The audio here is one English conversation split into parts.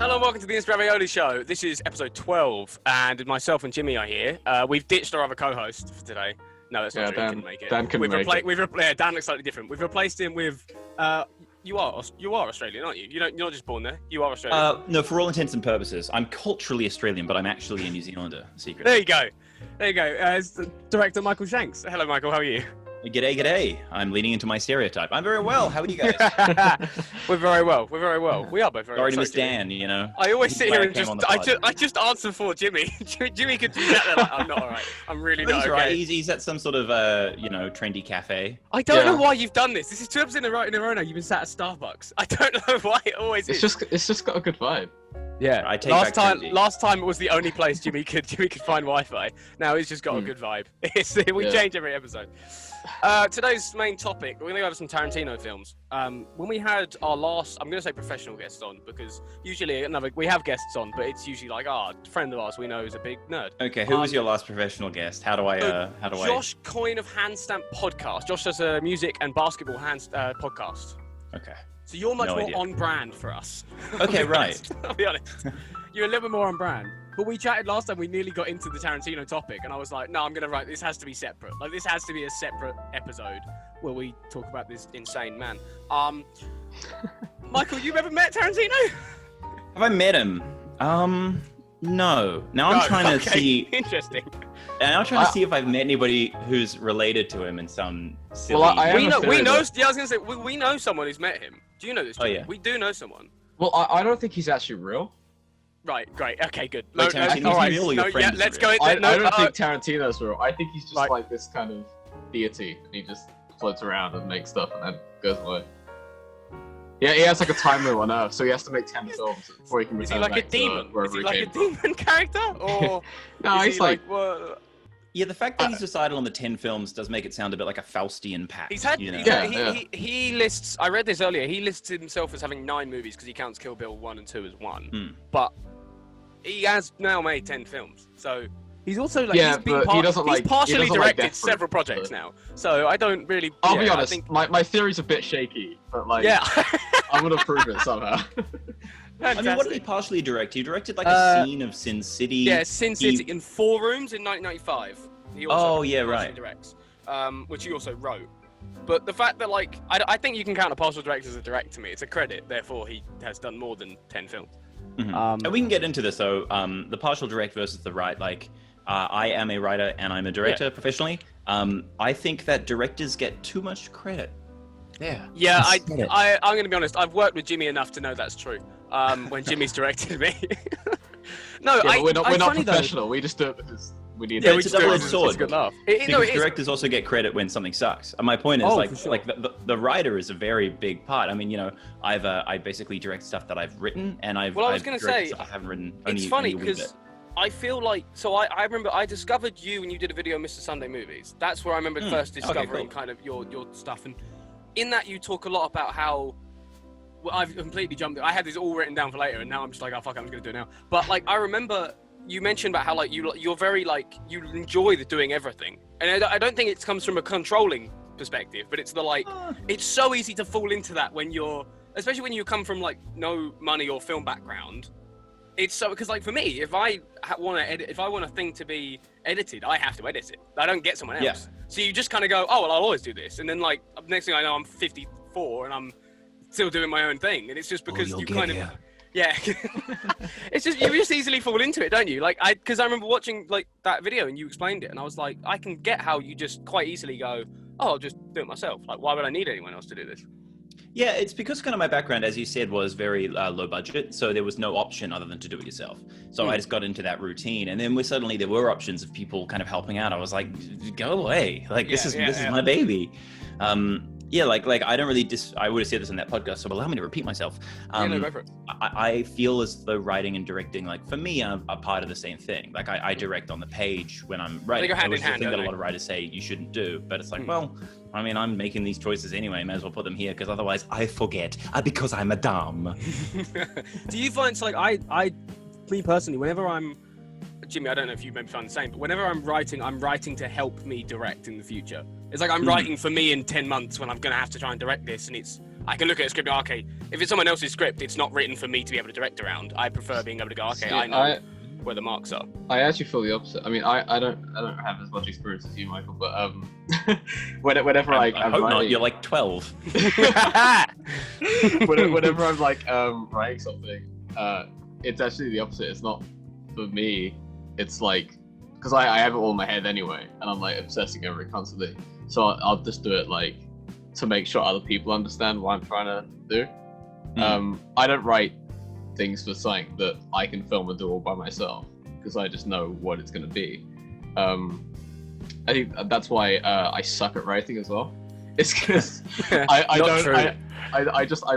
Hello and welcome to the Ravioli show. This is episode 12, and myself and Jimmy are here. We've ditched our other co-host for today. No, that's not true. He couldn't make it. Dan couldn't make it. Dan looks slightly different. We've replaced him with. You are Australian, aren't you? You're not just born there. You are Australian. No, for all intents and purposes, I'm culturally Australian, but I'm actually a New Zealander. Secret. There you go. It's director Michael Shanks. Hello, Michael. How are you? G'day. I'm leaning into my stereotype. I'm very well. How are you guys? We're very well. We are both very well. Sorry to miss Dan, you know. I always sit here and I just answer for Jimmy. Jimmy could do that. There, like, I'm not all right. I'm really not okay. Right. He's at some sort of, trendy cafe. I don't know why you've done this. This is 2 episodes in a row now. You've been sat at Starbucks. I don't know why it always is. It's just got a good vibe. Yeah, last time it was the only place Jimmy could find Wi-Fi. Now he's just got a good vibe. We change every episode. Today's main topic, we're going to go over some Tarantino films. When we had our last, I'm going to say professional guests on, because usually we have guests on, but it's usually like, a friend of ours we know is a big nerd. Okay, who was your last professional guest? Josh Coyne of Handstamp Podcast. Josh does a music and basketball podcast. Okay. So you're much more on brand for us. Okay, right. I'll be honest. You're a little bit more on brand. But we chatted last time, we nearly got into the Tarantino topic, and I was like, no, I'm going to write, this has to be separate. Like, this has to be a separate episode where we talk about this insane man. Michael, you ever met Tarantino? Have I met him? No. Now I'm trying to see... Interesting. And I'm trying to see if I've met anybody who's related to him in some silly... Well, we know. I was going to say, we know someone who's met him. Do you know this? Oh, yeah. We do know someone. Well, I don't think he's actually real. Right, great. Okay, good. Wait, Tarantino's real or your friend is let's real? go. I don't think Tarantino's real. I think he's just like this kind of deity, and he just floats around and makes stuff and then goes away. Yeah, he has like a time limit on Earth, so he has to make 10 films before he can return back to Is he like a demon? Is he like a from. demon character? Or No, he's like... Yeah, the fact that he's decided on the 10 films does make it sound a bit like a Faustian pact. He lists, I read this earlier, he lists himself as having 9 movies because he counts Kill Bill 1 and 2 as one. But he has now made 10 films. So he's also like, he's partially directed several projects now. So I don't really... I'll be honest, my theory's a bit shaky, but like, I'm going to prove it somehow. Fantastic. I mean, what did he partially direct? He directed like a scene of Sin City. Yeah, Sin City in 4 Rooms in 1995. He also directs, which he also wrote. But the fact that like, I think you can count a partial director as a director to me. It's a credit, therefore he has done more than 10 films. Mm-hmm. And we can get into this though. The partial direct versus the write. Like, I am a writer and I'm a director professionally. I think that directors get too much credit. Yeah, I'm going to be honest. I've worked with Jimmy enough to know that's true. When Jimmy's directed me. We're not professional. Though. We just do it because we need. Yeah, it's a double-edged sword. It's good enough. Because directors also get credit when something sucks. And my point is the writer is a very big part. I mean, you know, I basically direct stuff that I've written, and I was going to say I haven't written. It's funny because I feel like I remember I discovered you when you did a video on Mr. Sunday Movies. That's where I remember first discovering kind of your stuff, and in that you talk a lot about how. Well, I've completely jumped. I had this all written down for later, and now I'm just like, oh fuck, I'm just gonna do it now. But like, I remember you mentioned about how like you're very like you enjoy the doing everything, and I don't think it comes from a controlling perspective, but it's the like, it's so easy to fall into that when especially when you come from like no money or film background. It's so because like for me, if I want to edit, if I want a thing to be edited, I have to edit it. I don't get someone else. Yeah. So you just kind of go, oh well, I'll always do this, and then like next thing I know, I'm 54 and I'm still doing my own thing, and it's just because you kind of it's just you just easily fall into it, don't you? Like because I remember watching like that video and you explained it, and I was like, I can get how you just quite easily go, oh, I'll just do it myself. Like, why would I need anyone else to do this? Yeah, it's because kind of my background, as you said, was very low budget, so there was no option other than to do it yourself. So I just got into that routine, and then suddenly there were options of people kind of helping out. I was like, go away, like this is my baby. Yeah, like I don't really I would have said this in that podcast, so allow me to repeat myself. Go for it. I feel as though writing and directing, like for me, are part of the same thing. Like I direct on the page when I'm writing. They go hand in hand, thing that a lot of writers say you shouldn't do, but it's like, well, I mean, I'm making these choices anyway. May as well put them here because otherwise I forget because I'm a dumb. Do you find me personally, whenever Jimmy, I don't know if you maybe find the same, but whenever I'm writing to help me direct in the future. It's like I'm writing for me in 10 months when I'm going to have to try and direct this, and I can look at a script and go, okay, if it's someone else's script, it's not written for me to be able to direct around. I prefer being able to go, okay, I know where the marks are. I actually feel the opposite. I mean, I don't have as much experience as you, Michael, but whenever I hope not. You're like 12. Whenever I'm like writing something, it's actually the opposite. It's not for me. It's like because I have it all in my head anyway, and I'm like obsessing over it constantly. So I'll just do it like to make sure other people understand what I'm trying to do. I don't write things for something that I can film and do all by myself because I just know what it's going to be. I think that's why I suck at writing as well. It's because I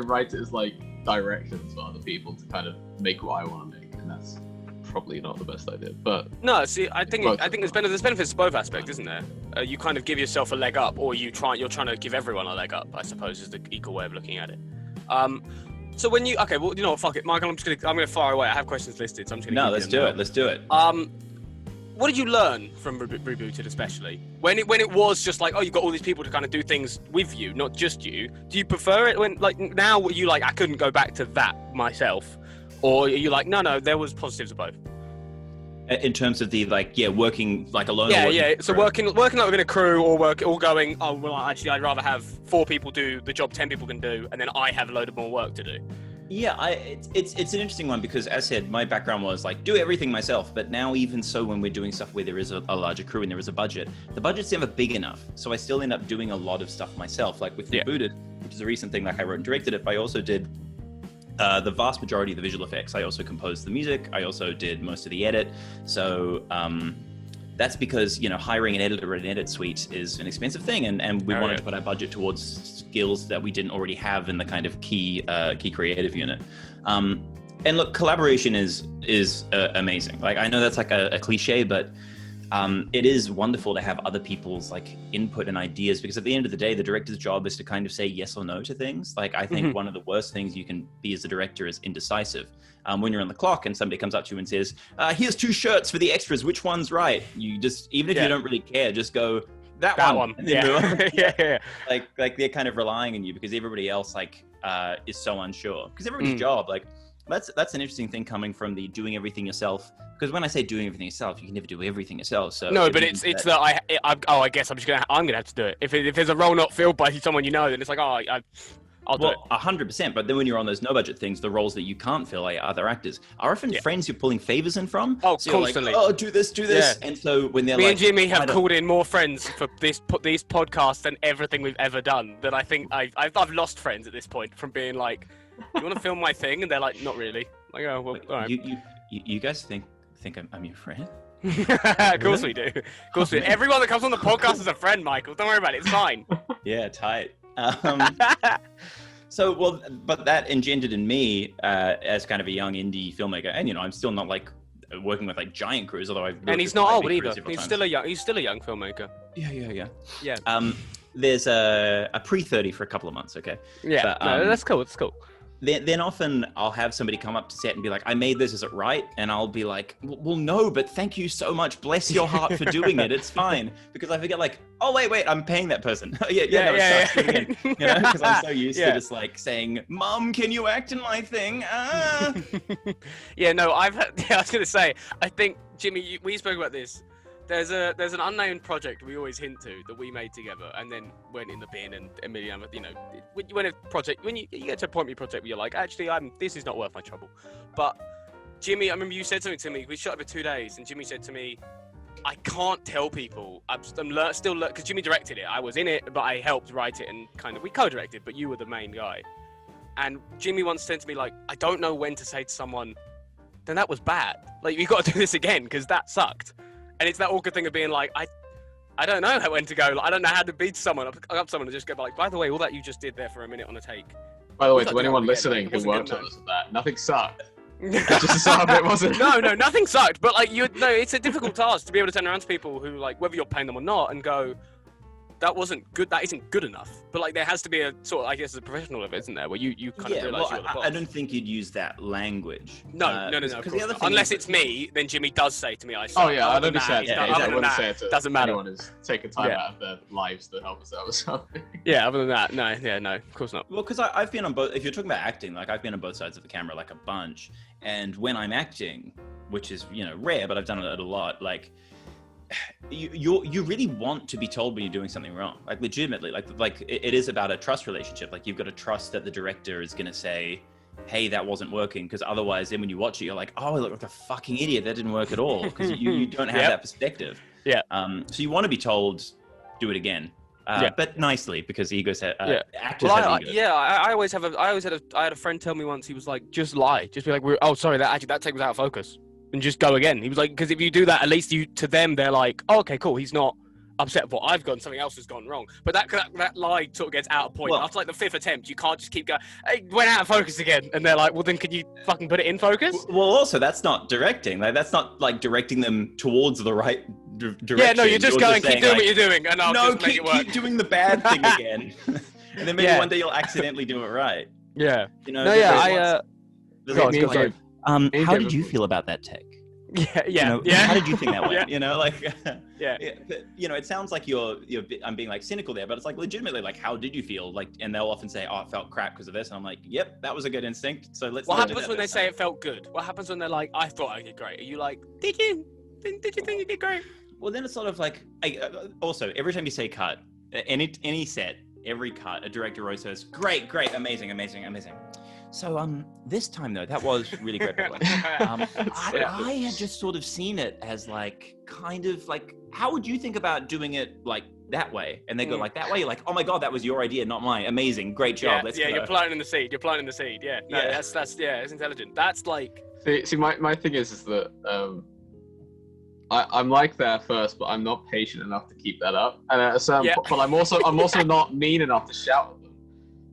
write it as like directions for other people to kind of make what I want to make, and that's probably not the best idea. But no, see, I think there's benefits to both aspects, isn't there? You kind of give yourself a leg up, or you're trying to give everyone a leg up, I suppose, is the equal way of looking at it. So when you well, you know what, fuck it, Michael, I'm gonna fire away. I have questions listed, so I'm just gonna. No, let's do it. What did you learn from Rebooted, especially when it was just like, oh, you got all these people to kind of do things with you, not just you? Do you prefer it when like now? Were you like, I couldn't go back to that myself, or are you like, no, there was positives of both? In terms of the working like alone. Yeah. So working like within a crew, or going. Oh well, actually, I'd rather have 4 people do the job 10 people can do, and then I have a load of more work to do. Yeah, it's an interesting one because, as I said, my background was like do everything myself. But now, even so, when we're doing stuff where there is a larger crew and there is a budget, the budget's never big enough. So I still end up doing a lot of stuff myself. Like with Rebooted, which is a recent thing. Like I wrote and directed it, but I also did the vast majority of the visual effects. I also composed the music. I also did most of the edit. So that's because, hiring an editor at an edit suite is an expensive thing. And we wanted to put our budget towards skills that we didn't already have in the kind of key creative unit. And look, collaboration is amazing. Like, I know that's like a cliche, but it is wonderful to have other people's like input and ideas, because at the end of the day, the director's job is to kind of say yes or no to things. Like, I think one of the worst things you can be as a director is indecisive. When you're on the clock and somebody comes up to you and says, here's 2 shirts for the extras, which one's right? You just, even if you don't really care, just go, that one. Yeah. Like they're kind of relying on you because everybody else is so unsure. Because everybody's job, like, that's an interesting thing coming from the doing everything yourself. Because when I say doing everything yourself, you can never do everything yourself. So no, but it's that I guess I'm gonna have to do it. If there's a role not filled by someone then it's like, I'll do it. 100%. But then when you're on those no budget things, the roles that you can't fill are other actors. Are often friends you're pulling favors in from. Oh, so constantly. Like, do this. Yeah. And so when they're Me and Jimmy have called in more friends for these podcasts than everything we've ever done. That I think I've lost friends at this point from being like, you want to film my thing? And they're like, not really. Like, oh, well, all right. You guys think I'm your friend? Of course we do. Of course we do. Everyone that comes on the podcast is a friend, Michael. Don't worry about it. It's fine. Yeah, tight. But that engendered in me as kind of a young indie filmmaker, and I'm still not like working with like giant crews, although and he's not old either. He's still a young filmmaker. Yeah. There's a pre-30 for a couple of months. Okay. Yeah. But, that's cool. It's cool. Then often I'll have somebody come up to set and be like, I made this, is it right? And I'll be like, well, no, but thank you so much. Bless your heart for doing it. It's fine. Because I forget like, oh, wait, I'm paying that person. Yeah. Because I'm so used to just like saying, Mom, can you act in my thing? Yeah, no, I was going to say, I think, Jimmy, we spoke about this. There's an unnamed project we always hint to that we made together and then went in the bin, and a million, when you get to a point in your project where you're like, actually, this is not worth my trouble. But Jimmy, I remember you said something to me. We shot it for 2 days, and Jimmy said to me, I can't tell people. I'm still because Jimmy directed it. I was in it, but I helped write it and we co-directed, but you were the main guy. And Jimmy once said to me, like, I don't know when to say to someone, then that was bad. Like, you got to do this again because that sucked. And it's that awkward thing of being like, I don't know when to go. Like, I don't know how to beat someone up someone and just go like, by the way, all that you just did there for a minute on a take. By the way, to anyone listening who worked on that, nothing sucked. It just sucked, it wasn't. No, nothing sucked. But like, it's a difficult task to be able to turn around to people who like, whether you're paying them or not, and go, that wasn't good. That isn't good enough. But like, there has to be a sort of, I guess, a professional of it, isn't there? Where you kind of realize you're the boss. I don't think you'd use that language. No. Unless it's me, then Jimmy does say to me, "I." Oh yeah, I don't say it. Other than that, doesn't matter. Anyone who's taking time out of their lives to help us out or something. Yeah. Other than that, no, of course not. Well, because I've been on both. If you're talking about acting, like I've been on both sides of the camera, like a bunch. And when I'm acting, which is rare, but I've done it a lot, like. You really want to be told when you're doing something wrong, like legitimately, like it is about a trust relationship. Like you've got to trust that the director is going to say, hey, that wasn't working, because otherwise then when you watch it, you're like, oh, I look like a fucking idiot, that didn't work at all, because you don't have that perspective. Yeah. So you want to be told, do it again. But nicely, because egos have actors have egos. I had a friend tell me once, he was like, just lie, just be like, oh sorry, that take was out of focus. And just go again. He was like, because if you do that, at least to them, they're like, oh, okay, cool. He's not upset with what I've done. Something else has gone wrong. But that lie sort of gets out of point. After like the 5th attempt, you can't just keep going, hey, went out of focus again. And they're like, well, then could you fucking put it in focus? Well, also, that's not directing. Like, that's not like directing them towards the right direction. Yeah, no, you're just going, keep doing what you're doing, and I'll just make it work. Keep doing the bad thing again. And then maybe one day you'll accidentally do it right. Yeah. How did you feel about that take? Yeah. How did you think that went? Yeah. But, it sounds like I'm being like cynical there, but it's like legitimately, like, how did you feel? Like, and they'll often say, oh, it felt crap because of this. And I'm like, yep, that was a good instinct. So let's. What happens when they say it felt good? What happens when they're like, I thought I did great? Are you like, did you think you did great? Well, then it's sort of like, also, every time you say cut, any set, every cut, a director always says, great, amazing. So this time though, that was really great. By the way. I had just sort of seen it as like, kind of like, how would you think about doing it like that way? And they go like that way. You're like, oh my god, that was your idea, not mine. Amazing, great job. Let's go. You're planting the seed. Yeah, no, that's it's intelligent. That's like. See, my thing is that I'm like that first, but I'm not patient enough to keep that up. And at a certain point, but I'm also not mean enough to shout at them.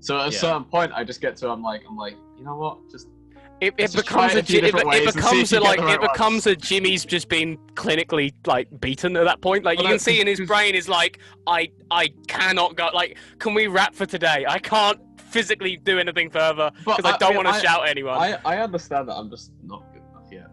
So at a certain point, I just get to I'm like, you know what? Just it becomes a Jimmy's just been clinically like beaten at that point. Like you can see in his brain is like, I cannot go. Like, can we wrap for today? I can't physically do anything further because I don't want to shout at anyone. I understand that I'm just not good enough yet.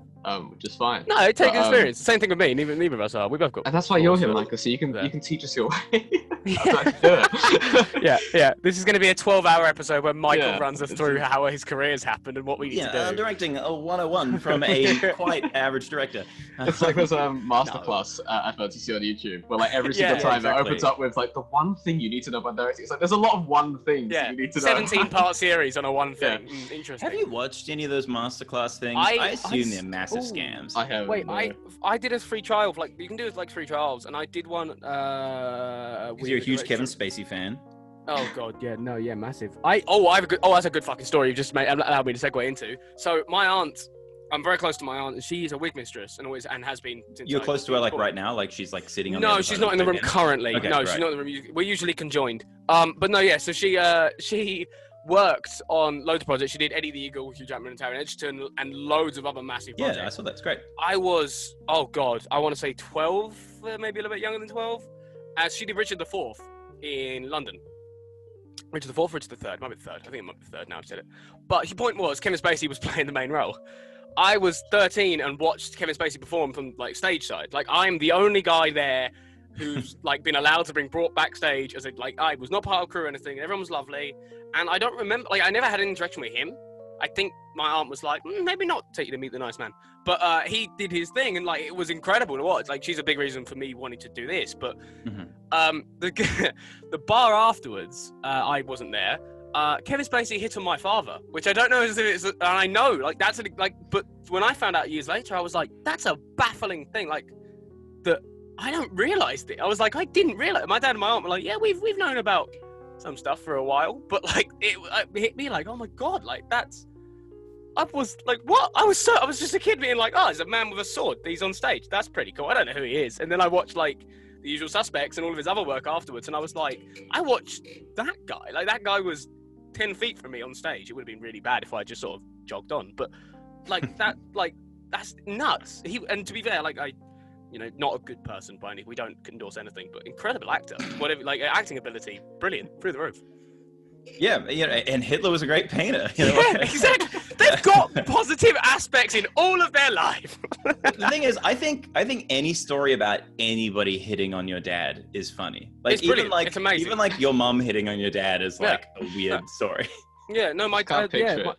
Which is fine. No, it takes experience. Same thing with me. Neither of us are. We both got. And that's why you're here, Michael. So you can teach us your way. Yeah. This is going to be a 12-hour episode where Michael runs us through how his career has happened and what we need to do. Directing a 101 from a quite average director. It's like there's a masterclass adverts you see on YouTube where like every single time it opens up with like the one thing you need to know about directing. It's like there's a lot of one things you need to know. 17-part series on a one thing. Interesting. Have you watched any of those masterclass things? I assume they're massive scams. I have. Wait, I did a free trial. Like you can do it like free trials, and I did one. You're a huge Kevin Spacey fan. Oh god, massive. That's a good fucking story you've just allowed me to segue into. So my aunt, I'm very close to my aunt, and she's a wig mistress and has been since. You're close to her like right now, like she's like sitting on. No, she's not in the room currently. Okay, she's not in the room. We're usually conjoined. But no, so she worked on loads of projects. She did Eddie the Eagle, Hugh Jackman and Taron Egerton, and loads of other massive projects. Yeah, I saw that's great. I was, I want to say 12, maybe a little bit younger than 12. As she did Richard IV in London. Richard IV, Richard III, might be the third. I think it might be the third now I've said it. But the point was, Kevin Spacey was playing the main role. I was 13 and watched Kevin Spacey perform from like stage side. Like I'm the only guy there who's like been allowed to brought backstage as I was not part of crew or anything. Everyone was lovely. And I don't remember, I never had any interaction with him. I think my aunt was like, maybe not take you to meet the nice man. But he did his thing and it was incredible to watch. Like she's a big reason for me wanting to do this. But the bar afterwards, I wasn't there. Kevin Spacey hit on my father, which I don't know if it's, and I know but when I found out years later, I was like, that's a baffling thing. That I don't realize it. I was like, I didn't realize. My dad and my aunt were like, yeah, we've known about some stuff for a while, but it hit me like, oh my god, I was like, what? I was just a kid being like, oh, there's a man with a sword. He's on stage. That's pretty cool. I don't know who he is. And then I watched The Usual Suspects and all of his other work afterwards, and I was like, I watched that guy. That guy was 10 feet from me on stage. It would have been really bad if I just sort of jogged on. But that's nuts. And to be fair, You know, not a good person by any. We don't endorse anything, but incredible actor. Whatever, like acting ability, brilliant, through the roof. Yeah, you know, and Hitler was a great painter. You know? Yeah, exactly. They've got positive aspects in all of their life. The thing is, I think any story about anybody hitting on your dad is funny. Like, it's brilliant. Like, it's amazing. Even like your mum hitting on your dad is like a weird story. Yeah, no, my can't picture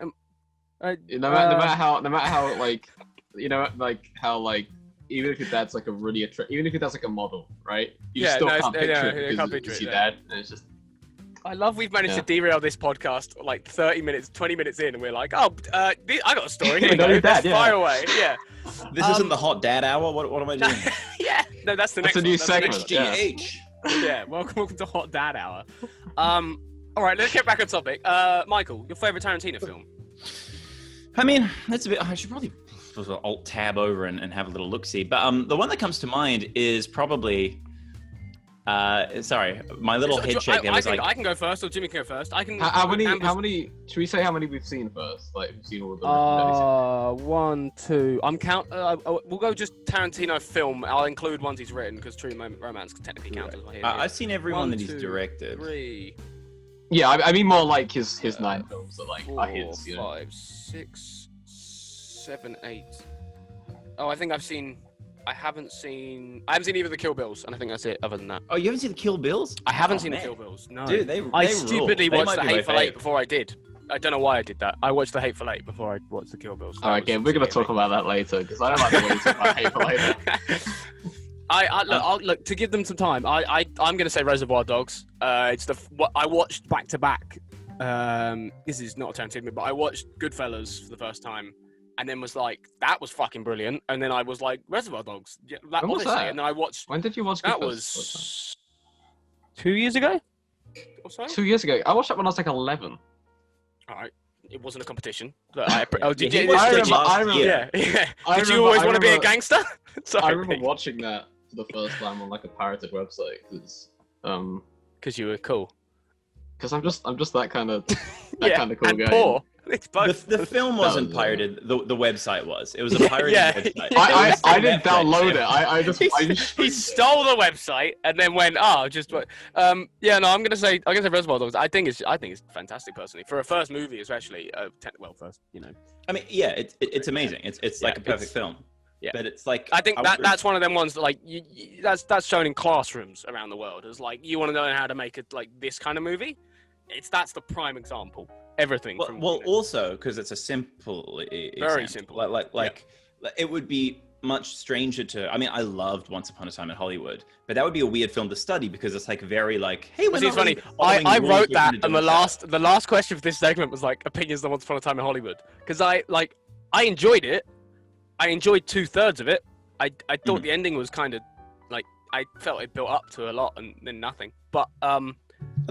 it. No matter how like, you know, like how like, even if your dad's like a really even if your dad's like a model, right? You still can't picture it because it's your dad, and it's just. I love we've managed to derail this podcast like 30 minutes, 20 minutes in, and we're like, I got a story. Here we go. Fire away. Yeah. This isn't the hot dad hour. What am I doing? Yeah. No, that's the next. That's a new segment. HGH. Yeah. Welcome to Hot Dad Hour. All right, let's get back on topic. Michael, your favorite Tarantino film? I mean, that's a bit. I should probably alt tab over and have a little look see. But the one that comes to mind is probably. Sorry, my little head shake. I can go first, or Jimmy can go first. I can. How many? Should we say how many we've seen first? Like we've seen all of them. 1, 2. I'm count. We'll go just Tarantino film. I'll include ones he's written because True Romance technically counts as well. I've seen every one that he's directed. 3. Yeah, I mean more like his 9 films that like 4, are his. 5, 6, 7, 8. Oh, I think I haven't seen either the Kill Bills, and I think that's it. Other than that, you haven't seen the Kill Bills? I haven't seen the Kill Bills. No, dude, I stupidly watched The Hateful Eight before I did. I don't know why I did that. I watched The Hateful Eight before I watched the Kill Bills. Alright, again, we're gonna talk about that later because I don't like the way you talk about Hateful Eight. Look to give them some time. I'm gonna say Reservoir Dogs. It's what I watched back to back. This is not a Tarantino, but I watched Goodfellas for the first time. And then was like, that was fucking brilliant. And then I was like, Reservoir Dogs. Yeah, when was that? And then I watched. When did you watch? That was 2 years ago. Or so? 2 years ago. I watched that when I was like 11. All right, it wasn't a competition. I remember. Yeah. Did you always want to be a gangster? I remember watching that for the first time on like a pirated website because you were cool. Because I'm just that kind of kind of cool and guy. Poor. It's both. The film wasn't pirated. The website was. It was a pirated website. I didn't download it. He stole the website and then went, I'm gonna say Reservoir Dogs. I think it's fantastic personally for a first movie, especially. First, you know. I mean, yeah, it's amazing. It's like a perfect film. Yeah, but it's like I think that's one of them ones that like that's shown in classrooms around the world. It's like you want to know how to make it like this kind of movie. That's the prime example. Everything. Also because it's a simple, very simple. Like it would be much stranger to. I mean, I loved Once Upon a Time in Hollywood, but that would be a weird film to study because it's like very like, hey, it's funny. I wrote that, and the last question for this segment was like opinions on Once Upon a Time in Hollywood because I enjoyed it. I enjoyed 2/3 of it. I thought the ending was kind of like I felt it built up to a lot and then nothing. But the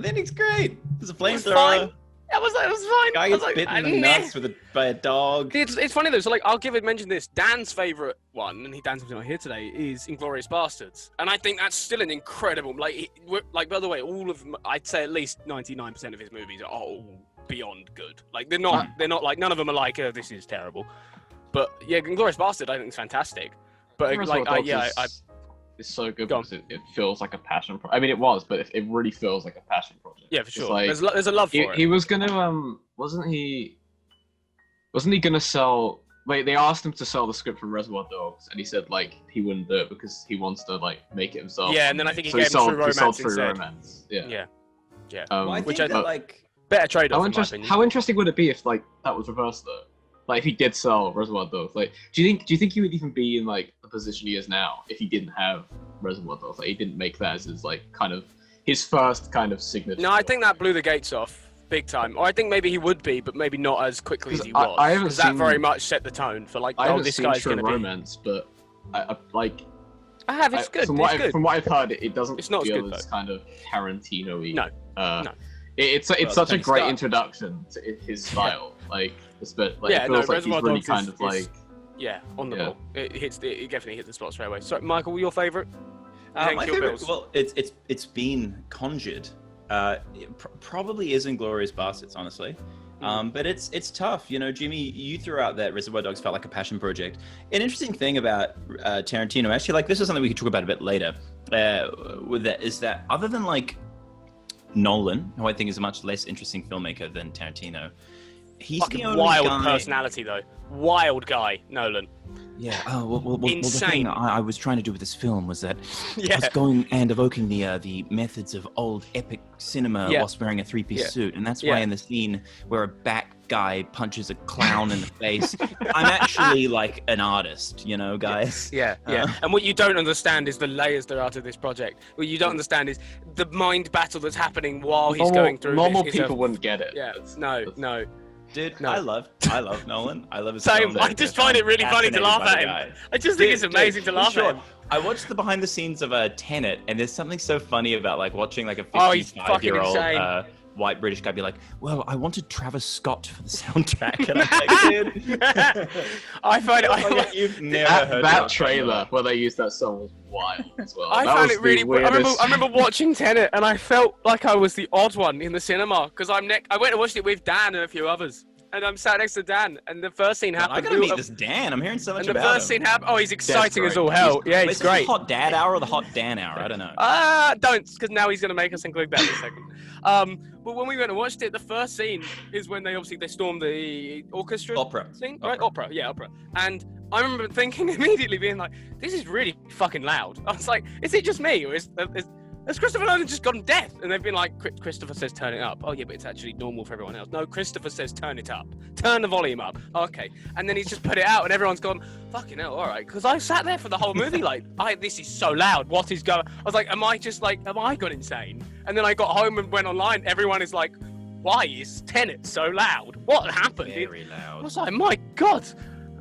ending's great. There's a flamethrower. It was fine. Guy gets bitten in the nuts by a dog. It's funny though. So like, I'll mention this. Dan's favorite one, and Dan's not here today, is Inglourious Bastards, and I think that's still an incredible. Like by the way, I'd say at least 99% of his movies are all beyond good. Like they're not like none of them are like this is terrible. But yeah, Inglourious Bastard I think is fantastic. But it's so good because it feels like a passion project. I mean, it was, but it really feels like a passion project. Yeah, for sure. Like, there's a love for it. He was gonna wasn't he gonna sell? Like they asked him to sell the script for Reservoir Dogs, and he said like he wouldn't do it because he wants to like make it himself. Yeah, and then I think he gave him True Romance instead. Yeah. I think that like better trade-off. How interesting would it be if like that was reversed though? Like if he did sell Reservoir Dogs, like do you think he would even be in like the position he is now if he didn't have Reservoir Dogs? Like he didn't make that as his like kind of his first kind of signature. No, I think that blew the gates off big time. Or I think maybe he would be, but maybe not as quickly as he was. Because that very much set the tone for like, this guy's going to be. Romance, but I have. It's good. From what I've heard, it doesn't. It's not feel as as kind of Tarantino-y. No. No. It's such a great introduction to his style. Like. But like, it feels like he's really kind of like on the ball. It definitely hit the spot straight away. So, Michael, your favorite? My favorite. Well, it's been conjured. It probably is Inglourious Bastards, honestly. But it's tough, you know. Jimmy, you threw out that Reservoir Dogs felt like a passion project. An interesting thing about Tarantino, actually, like this is something we could talk about a bit later. With that is that other than like Nolan, who I think is a much less interesting filmmaker than Tarantino, he's fucking the only wild guy... personality though. Wild guy, Nolan. Yeah. Oh, well, the Insane. thing I was trying to do with this film was that Yeah. I was going and evoking the methods of old epic cinema whilst wearing a three-piece suit, and that's why in the scene where a bat guy punches a clown in the face, I'm actually like an artist, you know, guys. Yeah. And what you don't understand is the layers there are to this project. What you don't understand is the mind battle that's happening while he's going through. Normal people wouldn't get it. Yeah. No. Dude, No. I love Nolan. I love his Same. films. I just find it really funny to laugh at him. I just think it's amazing to laugh at him. I watched the behind the scenes of Tenet, and there's something so funny about like watching like a He's fucking 55-year-old white British guy be like, well, I wanted Travis Scott for the soundtrack. And I'm like, dude. I find it... You've never heard that trailer where they used that song was wild as well. I found it really weird. I remember watching Tenet, and I felt like I was the odd one in the cinema, because I went and watched it with Dan and a few others. And I'm sat next to Dan, and the first scene happened. I gotta meet this Dan. I'm hearing so much about him. And the first scene happened. Oh, he's exciting as all hell. Yeah, he's great. The hot dad hour or the hot Dan hour? I don't know. Don't, because now he's gonna make us include that in a second. But when we went and watched it, the first scene is when they stormed the orchestra thing, right? Opera. And I remember thinking immediately, being like, "This is really fucking loud." I was like, "Is it just me, or has Christopher Nolan just gotten deaf?" And they've been like, Christopher says turn it up. Oh yeah, but it's actually normal for everyone else. No, Christopher says turn it up. Turn the volume up. Okay. And then he's just put it out, and everyone's gone, fucking hell, all right. Because I sat there for the whole movie like, this is so loud. What is going... I was like, am I gone insane? And then I got home and went online. Everyone is like, why is Tenet so loud? What happened? Very loud. I was like, my God.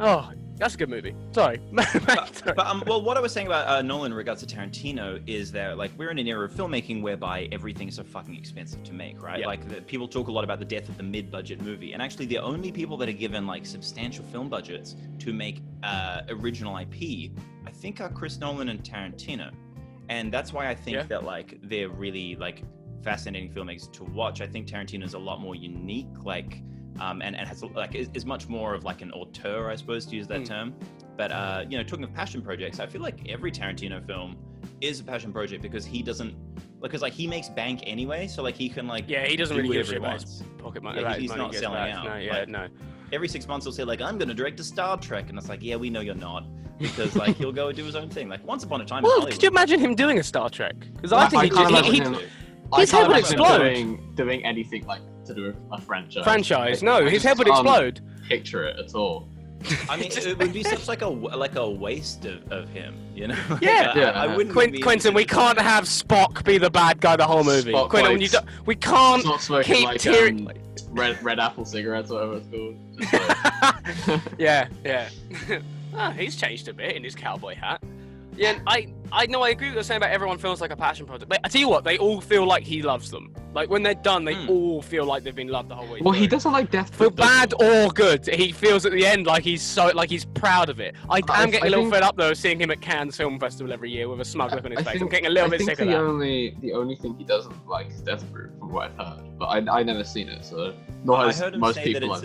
Oh, that's a good movie. Sorry. Well, what I was saying about Nolan in regards to Tarantino is that, like, we're in an era of filmmaking whereby everything is so fucking expensive to make, right? Yeah. Like, people talk a lot about the death of the mid-budget movie, and actually the only people that are given, like, substantial film budgets to make original IP, I think, are Chris Nolan and Tarantino. And that's why I think that, like, they're really, like, fascinating filmmakers to watch. I think Tarantino's a lot more unique, like... and has like is much more of like an auteur, I suppose, to use that term. But you know, talking of passion projects, I feel like every Tarantino film is a passion project because he doesn't, because like he makes bank anyway, so like he can like he doesn't really give a shit about his his pocket money. Yeah, he's not selling out. No. Every 6 months he'll say like, I'm gonna direct a Star Trek, and it's like, yeah, we know you're not, because like he'll go and do his own thing. Like Once Upon a Time in Hollywood. Could you imagine him doing a Star Trek? Because I think his head would explode. Doing anything like to do with a franchise. No, his head would explode. Picture it at all. I mean, it would be such like a waste of him, you know? Yeah. I wouldn't. Quentin, we can't have Spock be the bad guy the whole movie. Spock Quentin, we can't not smoking keep like tearing. Red apple cigarettes, whatever it's called. Yeah. He's changed a bit in his cowboy hat. Yeah, I know, I agree with what you're saying about everyone feels like a passion project. But I tell you what, they all feel like he loves them. Like when they're done, they all feel like they've been loved the whole way. Well, he doesn't like death. For bad or good, he feels at the end like he's proud of it. I'm getting a little fed up though, seeing him at Cannes Film Festival every year with a smug look on his face. I'm getting a little bit sick of that. The only thing he doesn't like is Death Proof, from what I've heard. But I never seen it, so not as most people like.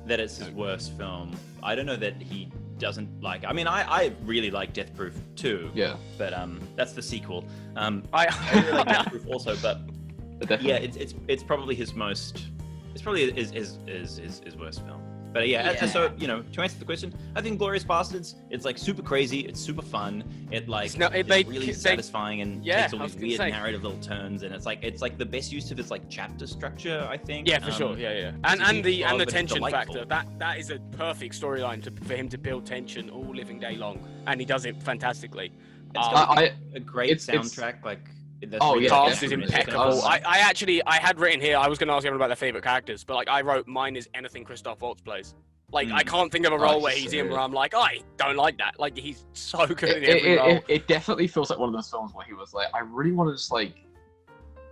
That it's his worst film. I don't know that he doesn't like. I mean, I really like Death Proof too. Yeah. But that's the sequel. I really like Death Proof also, but yeah, it's probably his most. It's probably his worst film. But yeah, so you know, to answer the question, I think Glorious Bastards. It's like super crazy. It's super fun. It's really satisfying and takes all these weird narrative little turns. And it's like the best use of its like chapter structure, I think. Yeah, for sure. Yeah. And the tension factor. That is a perfect storyline for him to build tension all living day long, and he does it fantastically. It's got a great soundtrack. Cast is impeccable. I had written here, I was going to ask everyone about their favourite characters, but like I wrote, mine is anything Christoph Waltz plays. Like I can't think of a role where he's in where I'm like, I don't like that. Like he's so good in every role. It definitely feels like one of those films where he was like, I really want to just like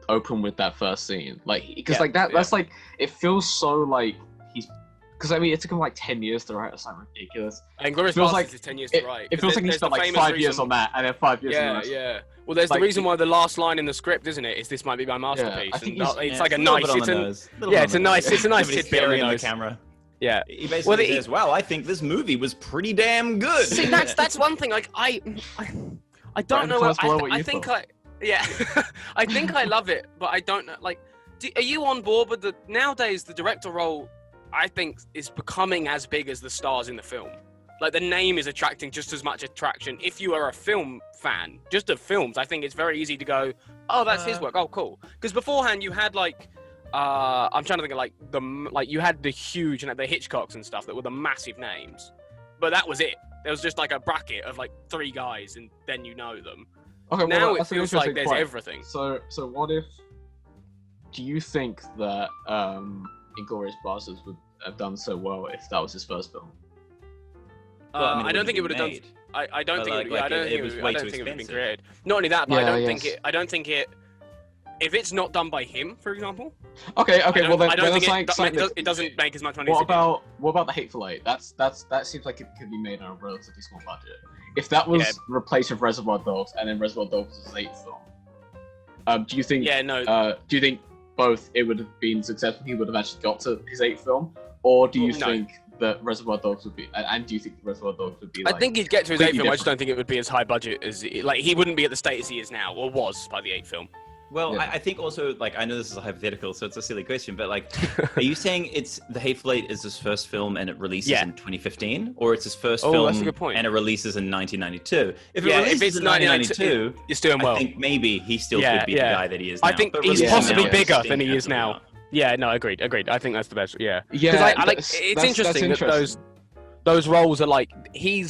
open with that first scene, like because that's like it feels so like he's because I mean, it took him like 10 years to write. That's like ridiculous. And Glorious Bastards is 10 years to write. It feels like he spent like 5 years on that, and then 5 years on the rest. Yeah. Well, there's the reason why the last line in the script, isn't it? Is this might be my masterpiece? I think it's like a nice. It's a nice tidbit on the camera. Yeah. He basically says, "Well, I think this movie was pretty damn good." See, that's one thing. Like I don't know. I think I think I love it, but I don't know. Like, are you on board with nowadays the director role? I think is becoming as big as the stars in the film. Like the name is attracting just as much attraction. If you are a film fan, just of films, I think it's very easy to go, "Oh, that's his work. Oh, cool." Because beforehand you had like, I'm trying to think of you had the huge and the Hitchcocks and stuff that were the massive names, but that was it. There was just like a bracket of like 3 guys, and then you know them. Okay, now it feels like there's everything. So what if? Do you think that Inglourious Basterds would have done so well if that was his first film? I don't think it would have done. I don't think it would have been created. Not only that, but I don't think it. If it's not done by him, for example. Okay. Well, then it doesn't make as much money. What about The Hateful Eight? That seems like it could be made on a relatively small budget. If that was replaced with Reservoir Dogs, and then Reservoir Dogs was his 8th film, do you think? Do you think both it would have been successful? He would have actually got to his 8th film, or do you think that Reservoir Dogs would be? And do you think Reservoir Dogs would be? I think he'd get to his 8th film. I just don't think it would be as high budget as he wouldn't be at the status he is now, or was by the 8th film. Well, I think also, like, I know this is a hypothetical, so it's a silly question, but, like, are you saying it's The Hateful Eight is his first film and it releases in 2015? Or it's his first film that's a good point. and it releases in 1992? If it releases in 1992, you're doing well. I think maybe he still could be the guy that he is now. I think he's possibly bigger than he is now. Yeah, no, agreed. I think that's the best, Because it's interesting that those roles are, like, him,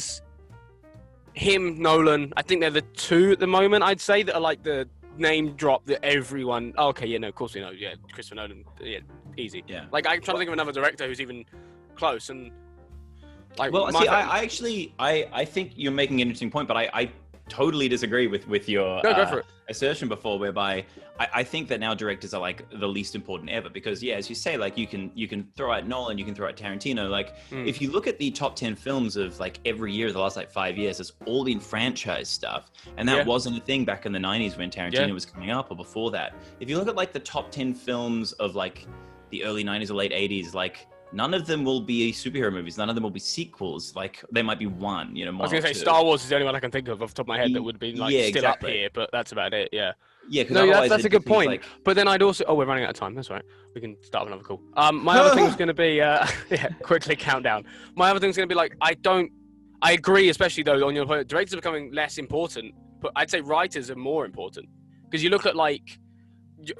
Nolan, I think they're the 2 at the moment, I'd say, that are, like, the name drop that everyone. Of course we know. Yeah, Christopher Nolan. Yeah, easy. Yeah. Like I'm trying to think of another director who's even close and. Like, well, see, I think you're making an interesting point, but I totally disagree with your assertion before, whereby I think that now directors are like the least important ever because as you say, like you can throw out Nolan, you can throw out Tarantino. Like if you look at the top 10 films of like every year of the last like 5 years, it's all been franchise stuff, and that wasn't a thing back in the 90s when Tarantino was coming up or before that. If you look at like the top 10 films of like the early 90s or late 80s, like none of them will be superhero movies. None of them will be sequels. Like there might be one, I was going to say Star Wars is the only one I can think of off the top of my head that would be like still up here, but that's about it. Yeah. Yeah. That's a good point. Like... But then I'd also. Oh, we're running out of time. That's right. We can start with another call. My other thing was going to be. Quickly countdown. My other thing's going to be like I agree, especially though on your point. Directors are becoming less important, but I'd say writers are more important because you look at like.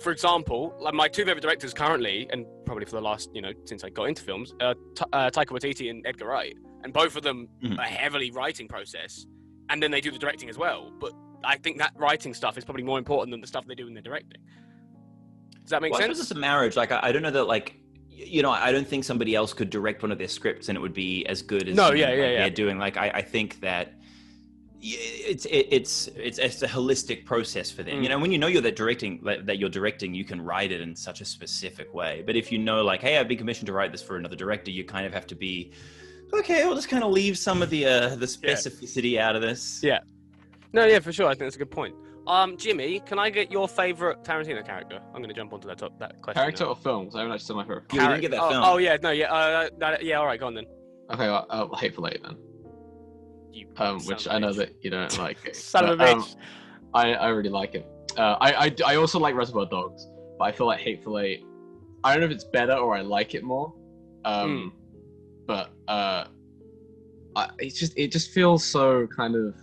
For example, like my 2 favorite directors currently, and probably for the last, since I got into films, Taika Waititi and Edgar Wright, and both of them are heavily writing process, and then they do the directing as well. But I think that writing stuff is probably more important than the stuff they do in the directing. Does that make sense? I suppose it's a marriage. Like I don't know that like. I don't think somebody else could direct one of their scripts and it would be as good as they're doing. Like I think that. It's a holistic process for them. When you're that you're directing, you can write it in such a specific way. But if you know, like, hey, I've been commissioned to write this for another director, you kind of have to be, okay, I'll just kind of leave some of the specificity out of this. Yeah. No, yeah, for sure. I think that's a good point. Jimmy, can I get your favorite Tarantino character? I'm going to jump onto that question. Character or films? I haven't actually said my favorite. You didn't get that film. Oh yeah, no, yeah, all right, go on then. Okay, well, Hateful Eight then. Which I know that you don't like. Son of a bitch. I really like it. I also like Reservoir Dogs, but I feel like Hateful Eight. I don't know if it's better or I like it more. But it just feels so kind of.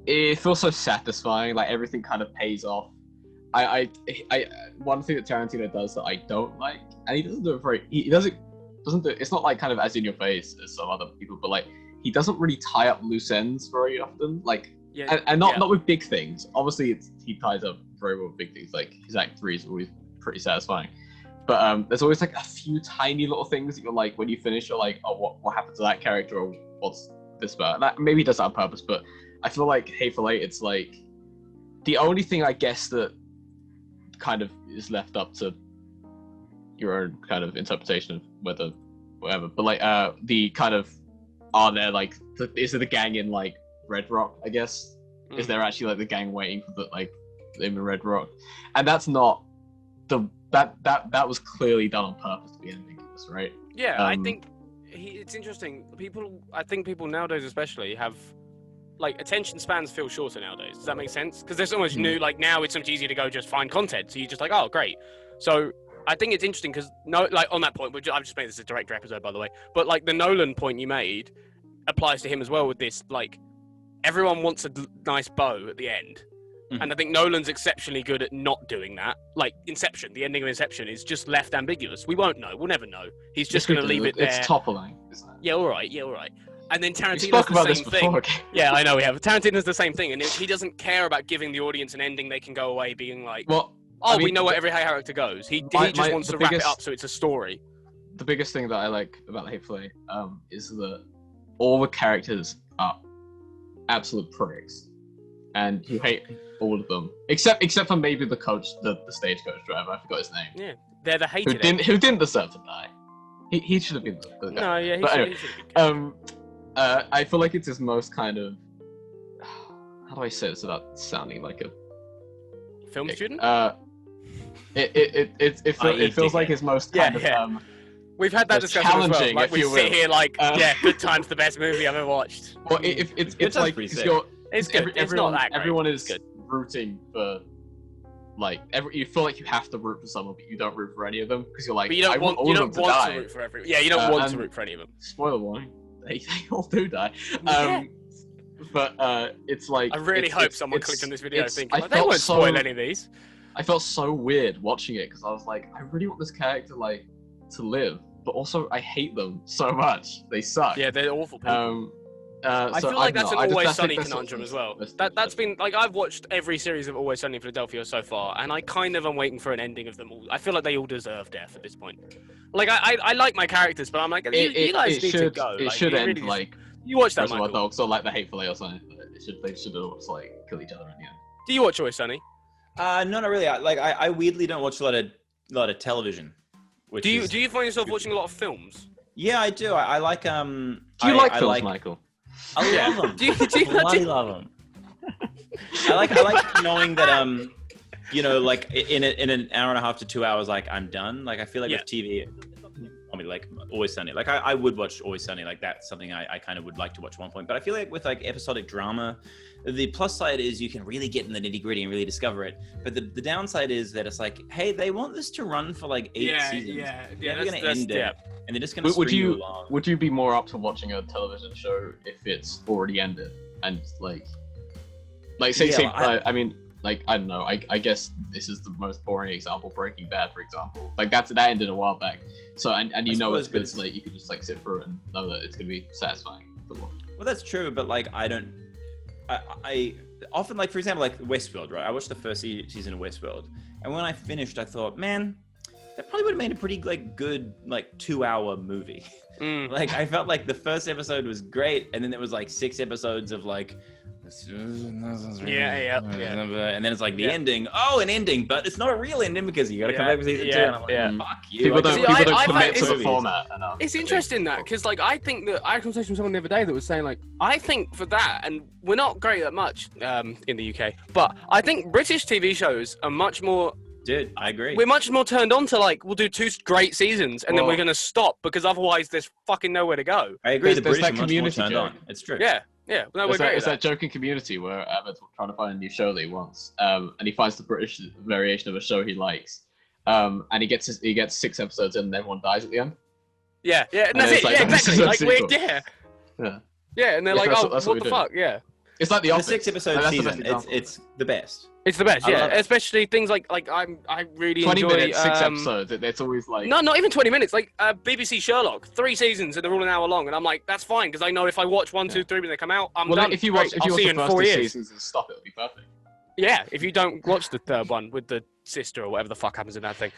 It feels so satisfying. Like everything kind of pays off. One thing that Tarantino does that I don't like, and he doesn't do it very. He doesn't do. It's not like kind of as in your face as some other people, but like. He doesn't really tie up loose ends very often, like, and not with big things. Obviously, he ties up very well with big things. Like his Act 3 is always pretty satisfying, but there's always like a few tiny little things that you're like, when you finish, you're like, oh, what happened to that character, or what's this about? That maybe he does that on purpose, but I feel like Hateful Eight, it's like the only thing I guess that kind of is left up to your own kind of interpretation of whatever. But like the kind of is it the gang in like Red Rock? I guess is there actually like the gang waiting for them in Red Rock? And that's not that was clearly done on purpose to be ambiguous, right? Yeah, I think it's interesting. I think people nowadays especially have like attention spans feel shorter nowadays. Does that make sense? Because there's so much new. Like now, it's so much easier to go just find content. So you're just like, oh, great. So I think it's interesting because on that point, I've just made this a director episode, by the way. But like the Nolan point you made applies to him as well. With this, like everyone wants a nice bow at the end. And I think Nolan's exceptionally good at not doing that. Like Inception, the ending of Inception is just left ambiguous. We won't know. We'll never know. He's just going to leave it there. It's toppling, isn't it? Yeah, all right. And then Tarantino's the same thing. Yeah, I know we have. Tarantino's the same thing, and he doesn't care about giving the audience an ending they can go away being like, we know where every character goes. He just wants to wrap it up so it's a story. The biggest thing that I like about The Hateful Eight is that all the characters are absolute pricks. And you hate all of them, except for maybe the coach, the stagecoach driver. I forgot his name. Yeah, they're the hated. Who didn't deserve to die. He should have been the guy. No, yeah, he should have been. I feel like it's his most kind of. How do I say this without sounding like a film student? It feels like his most kind of. We've had that discussion as well. Like we sit here like, Good Time's the best movie I've ever watched. Well, it's like it's good. Everyone is good. Rooting for, like, you feel like you have to root for someone, but you don't root for any of them because you're like, but you don't want to root for everyone. Yeah, you don't want to root for any of them. Spoiler warning: they all do die. But it's like I really hope someone clicked on this video thinking they won't spoil any of these. I felt so weird watching it because I was like, I really want this character like to live, but also I hate them so much. They suck. Yeah, they're awful people. I feel like that's an Always Sunny conundrum as well. That's been like I've watched every series of Always Sunny in Philadelphia so far, and I kind of am waiting for an ending of them all. I feel like they all deserve death at this point. Like I like my characters, but I'm like, you guys need to go. It should end really like you watch that, Michael? Dogs or like The Hateful Eight or something. They should all just like kill each other in the end. Do you watch Always Sunny? No, not really. I weirdly don't watch a lot of television. Do you find yourself watching a lot of films? Yeah, I do. I like Do you like films, Michael? I love them. do you love them? I like knowing that like in an hour and a half to 2 hours, like I'm done. Like I feel like with TV, like Always Sunny. Like I would watch Always Sunny. Like that's something I kind of would like to watch at one point. But I feel like with like episodic drama, the plus side is you can really get in the nitty gritty and really discover it. But the downside is that it's like, hey, they want this to run for like 8 seasons. Yeah. They're going to end it. And they're just going to string you along. Would you be more up to watching a television show if it's already ended and like say I mean, like I don't know. I guess this is the most boring example. Breaking Bad, for example, like that ended a while back. So and you know it's good. Like you can just like sit through it and know that it's gonna be satisfying. Well, that's true, but like I often like, for example, like Westworld, right? I watched the first season of Westworld, and when I finished, I thought, man, that probably would have made a pretty like good like 2-hour movie. Like I felt like the first episode was great, and then there was like 6 episodes of like. Yeah. And then it's like the ending. Oh, an ending, but it's not a real ending because you got to come back with season 2. And I'm like, fuck you. People don't commit to the format enough. It's interesting that because like I think that I had a conversation with someone the other day that was saying like I think for that, and we're not great at much in the UK, but I think British TV shows are much more. Dude, I agree. We're much more turned on to like we'll do 2 great seasons and then we're gonna stop because otherwise there's fucking nowhere to go. I agree. The British are much more turned on. It's true. Yeah. No, it's that joke in Community where Abbott's trying to find a new show that he wants, and he finds the British variation of a show he likes, and he gets 6 episodes in and everyone dies at the end. Yeah, and that's it. Like, exactly. Like and they're like, what the fuck? Yeah. It's like the 6-episode season. It's the best. It's the best, especially things like I really 20 enjoy 20 minutes, 6 episodes. It's always like no, not even 20 minutes. Like BBC Sherlock, 3 seasons and they're all an hour long, and I'm like, that's fine because I know if I watch 1, 2, 3 when they come out, I'm done. If you watch the first 2 seasons and stop, it'll be perfect. Yeah, if you don't watch the third one with the sister or whatever the fuck happens in that thing.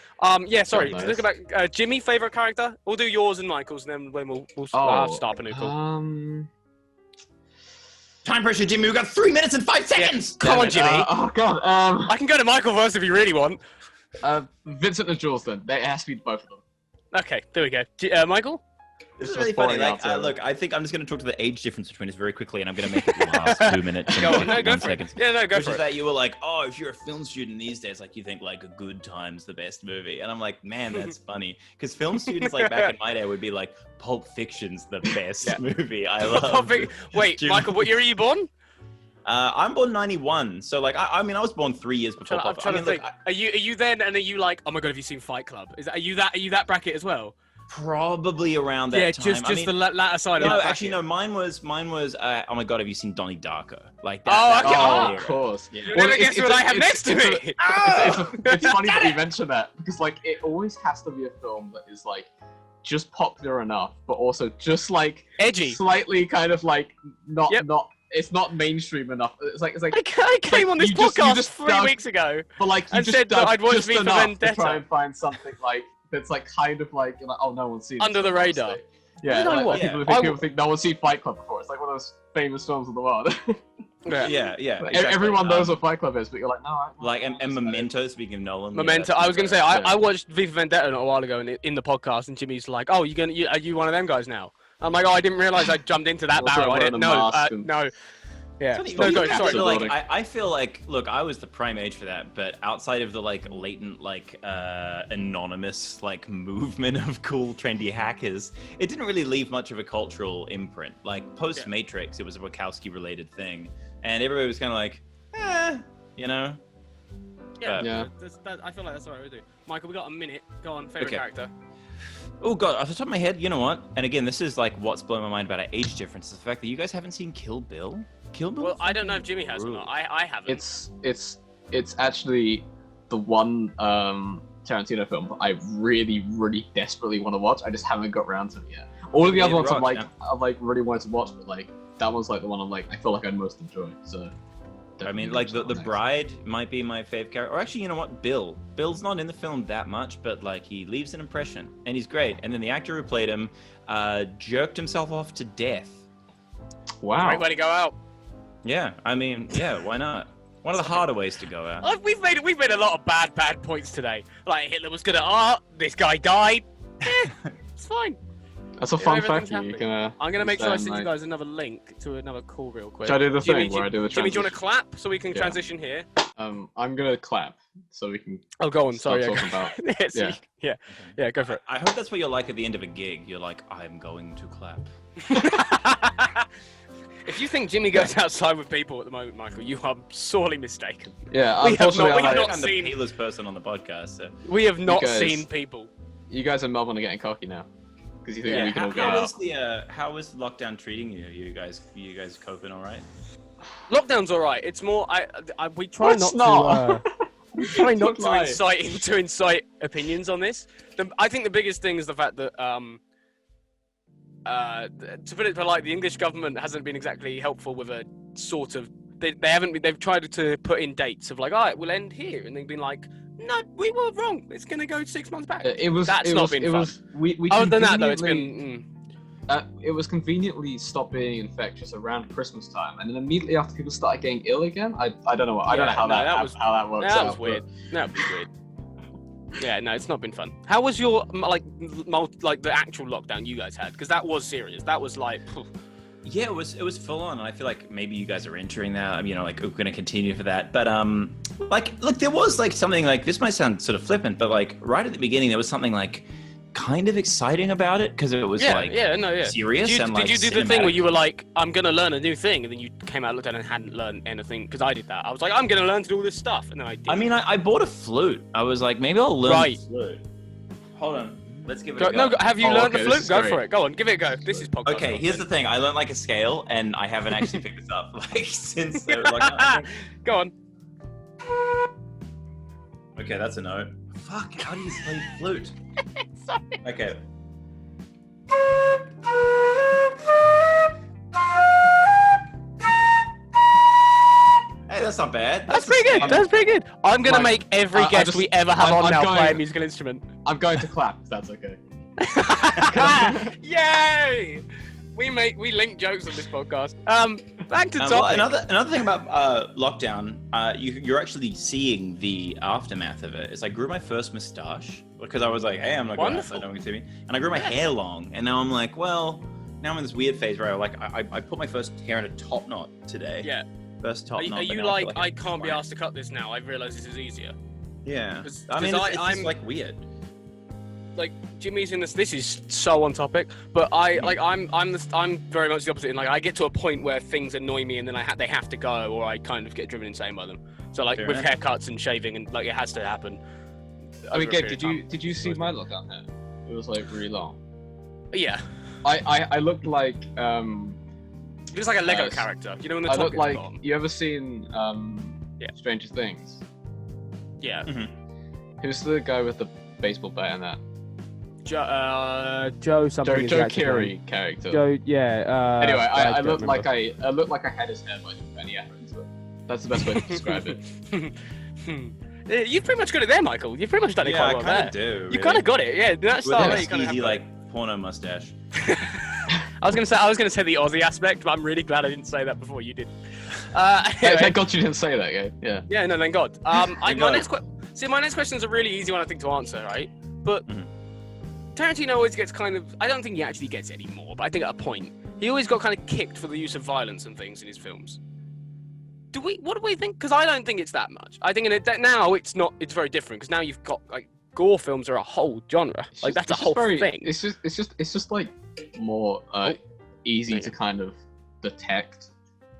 Sorry. Nice. Look about Jimmy, favorite character. We'll do yours and Michael's, and then when we'll start a new call. Time pressure, Jimmy. We've got 3 minutes and 5 seconds. Come on, Jimmy. Oh god. I can go to Michael first if you really want. Vincent and Jules. Then it has to be both of them. Okay, there we go. Michael? This is really funny. Like, look, I think I'm just going to talk to the age difference between us very quickly, and I'm going to make it last 2 minutes. Go on, go for it. Yeah, no, go Which for is it. that you were like, oh, if you're a film student these days, like you think like A Good Time's the best movie, and I'm like, man, that's funny, because film students like back in my day would be like, Pulp Fiction's the best movie. I love. Wait, Michael, what year are you born? I'm born 91, so like I mean I was born 3 years before. I'm trying to think. Are you then, and are you like, oh my god, have you seen Fight Club? Are you that bracket as well? Probably around that time. Yeah, just the latter side of that. No, actually, no. Mine was. Oh my god, have you seen Donnie Darko? Like that. Oh, okay. Oh, of course. Yeah. You never guess what I have next to me. It's funny that you mention that, because like it always has to be a film that is like just popular enough, but also just like edgy, slightly kind of like not. It's not mainstream enough. It's like I came on this podcast 3 weeks ago, but like you and just said that I'd watch V for Vendetta. To try and find something like that's like kind of like, oh, no one's seen it. Under the radar. Yeah, like, people think no one's seen Fight Club before. It's like one of those famous films of the world. Yeah. Exactly. Everyone knows what Fight Club is, but you're like, no. Like and Memento. Speaking of Nolan. Memento. I was gonna say I watched V for Vendetta a while ago in the podcast, and Jimmy's like, oh, are you one of them guys now? I'm like, oh, I didn't realize I jumped into that barrel. I didn't know. No. Yeah. Like, I feel like, look, I was the prime age for that, but outside of the like latent, like anonymous, like movement of cool, trendy hackers, it didn't really leave much of a cultural imprint. Like post Matrix, it was a Wachowski-related thing, and everybody was kind of like, you know. Yeah. I feel like that's what I would do. Michael, we got a minute. Go on, favorite character. Oh god, off the top of my head, you know what? And again, this is like what's blown my mind about our age difference is the fact that you guys haven't seen Kill Bill. Kill Bill? Well, I don't know if Jimmy has or not. I haven't. It's actually the one Tarantino film that I really, really desperately want to watch. I just haven't got around to it yet. All of the other ones I like really wanted to watch, but like that one's like the one I feel like I'd most enjoy. So I mean, like the Bride might be my favorite character. Or actually, you know what? Bill's not in the film that much, but like he leaves an impression, and he's great. And then the actor who played him jerked himself off to death. Wow! Great way to go out. Yeah, I mean, why not? One of the harder ways to go out. We've made a lot of bad points today. Like Hitler was good at this guy died. It's fine. That's a fun fact. I'm gonna make sure I send you guys another link to another call real quick. Should I do the thing where I do the transition? Jimmy, do you want to clap so we can transition here? I'm gonna clap so we can. Oh, go on. Sorry. About... Yeah. Go for it. I hope that's what you're like at the end of a gig. You're like, I'm going to clap. If you think Jimmy goes outside with people at the moment, Michael, you are sorely mistaken. Yeah, we have not I'm seen the peelers person on the podcast. So. We have not seen people. You guys in Melbourne are getting cocky now. Because you think we can all go out. How is lockdown treating you? You guys coping all right? Lockdown's all right. It's more we try not to incite opinions on this. I think the biggest thing is the fact that to put it polite, the English government hasn't been exactly helpful with a sort of they've tried to put in dates of like, all right, we'll end here, and they've been like, no, we were wrong. It's gonna go 6 months back. That's not been fun. Other than that, though, it's been. It was conveniently stopped being infectious around Christmas time, and then immediately after people started getting ill again. I don't know how that works. That was out, weird. That was weird. Yeah, no, it's not been fun. How was your like the actual lockdown you guys had? Because that was serious. That was like. Yeah, it was full on, and I feel like maybe you guys are entering that. You know, like we're going to continue for that. But like, look, there was like something like this might sound sort of flippant, but like right at the beginning, there was something like kind of exciting about it because it was serious. Did you do the thing where you were like, I'm going to learn a new thing, and then you came out, looked at it, and hadn't learned anything? Because I did that. I was like, I'm going to learn to do all this stuff, and then I did. I mean, I bought a flute. I was like, maybe I'll learn the flute. Hold on. Let's give it a go. No, have you learned the flute? Go for it. Go on, give it a go. This is podcast. Okay, here's the thing. I learned like a scale, and I haven't actually picked this up like since. Go on. Okay, that's a note. Fuck, how do you play flute? Sorry. Okay. Hey, that's not bad. That's pretty good. That's pretty good. I'm gonna make every guest we ever have on now play a musical instrument. I'm going to clap if that's okay. Yay! We link jokes on this podcast. Back to well, topic. another thing about lockdown, you're actually seeing the aftermath of it. Is I grew my first mustache because I was like, hey, I'm not going outside, no one can see me, and I grew my hair long, and now I'm like, well, now I'm in this weird phase where I put my first hair in a top knot today. Yeah. First top knot. Are you like I can't be asked to cut this now? I realised this is easier. Yeah. I mean, it's just like weird. Like Jimmy's in this. This is so on topic, but I'm very much the opposite. And like I get to a point where things annoy me, and then they have to go, or I kind of get driven insane by them. So like with haircuts and shaving, and like it has to happen. I mean, Gabe, did you see my look on hair? It was like really long. Yeah. I looked like It looks like a Lego character. You know when the top I look like bottom? you ever seen Stranger Things? Yeah. Mm-hmm. Who's the guy with the baseball bat and that? Joe something. Joe Keery character. Joe, yeah. Anyway, I looked like I had his hair, but I didn't put any effort into it. That's the best way to describe it. You've pretty much got it there, Michael. You've pretty much done it quite well there. I kind of do. Really. You kind of got it, yeah. That's with easy like porno mustache. I was gonna say the Aussie aspect, but I'm really glad I didn't say that before you did. Anyway. Thank God you didn't say that, yeah. Yeah, no, thank God. My next question is a really easy one, I think, to answer, right? But Tarantino always gets kind of, I don't think he actually gets it anymore, but I think at a point, he always got kind of kicked for the use of violence and things in his films. What do we think? Because I don't think it's that much. I think now it's very different, because now you've got, like, gore films are a whole genre. That's a whole thing. It's just like more easy to kind of detect,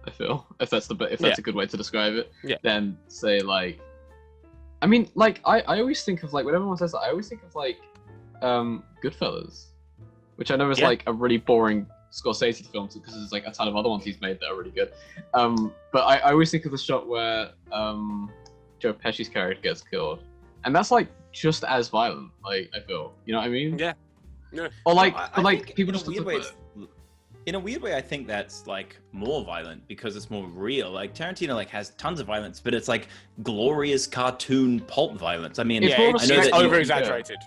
I feel, if that's a good way to describe it. Yeah. Than say like, I mean, like I always think of like when everyone says that, I always think of like Goodfellas, which I know is like a really boring Scorsese film because there's like a ton of other ones he's made that are really good. But I always think of the shot where Joe Pesci's character gets killed, and that's like just as violent. Like I feel, you know what I mean? Yeah. Or like, people just in a weird way, I think that's like more violent because it's more real. Like Tarantino like has tons of violence, but it's like glorious cartoon pulp violence. I mean, I know that over exaggerated.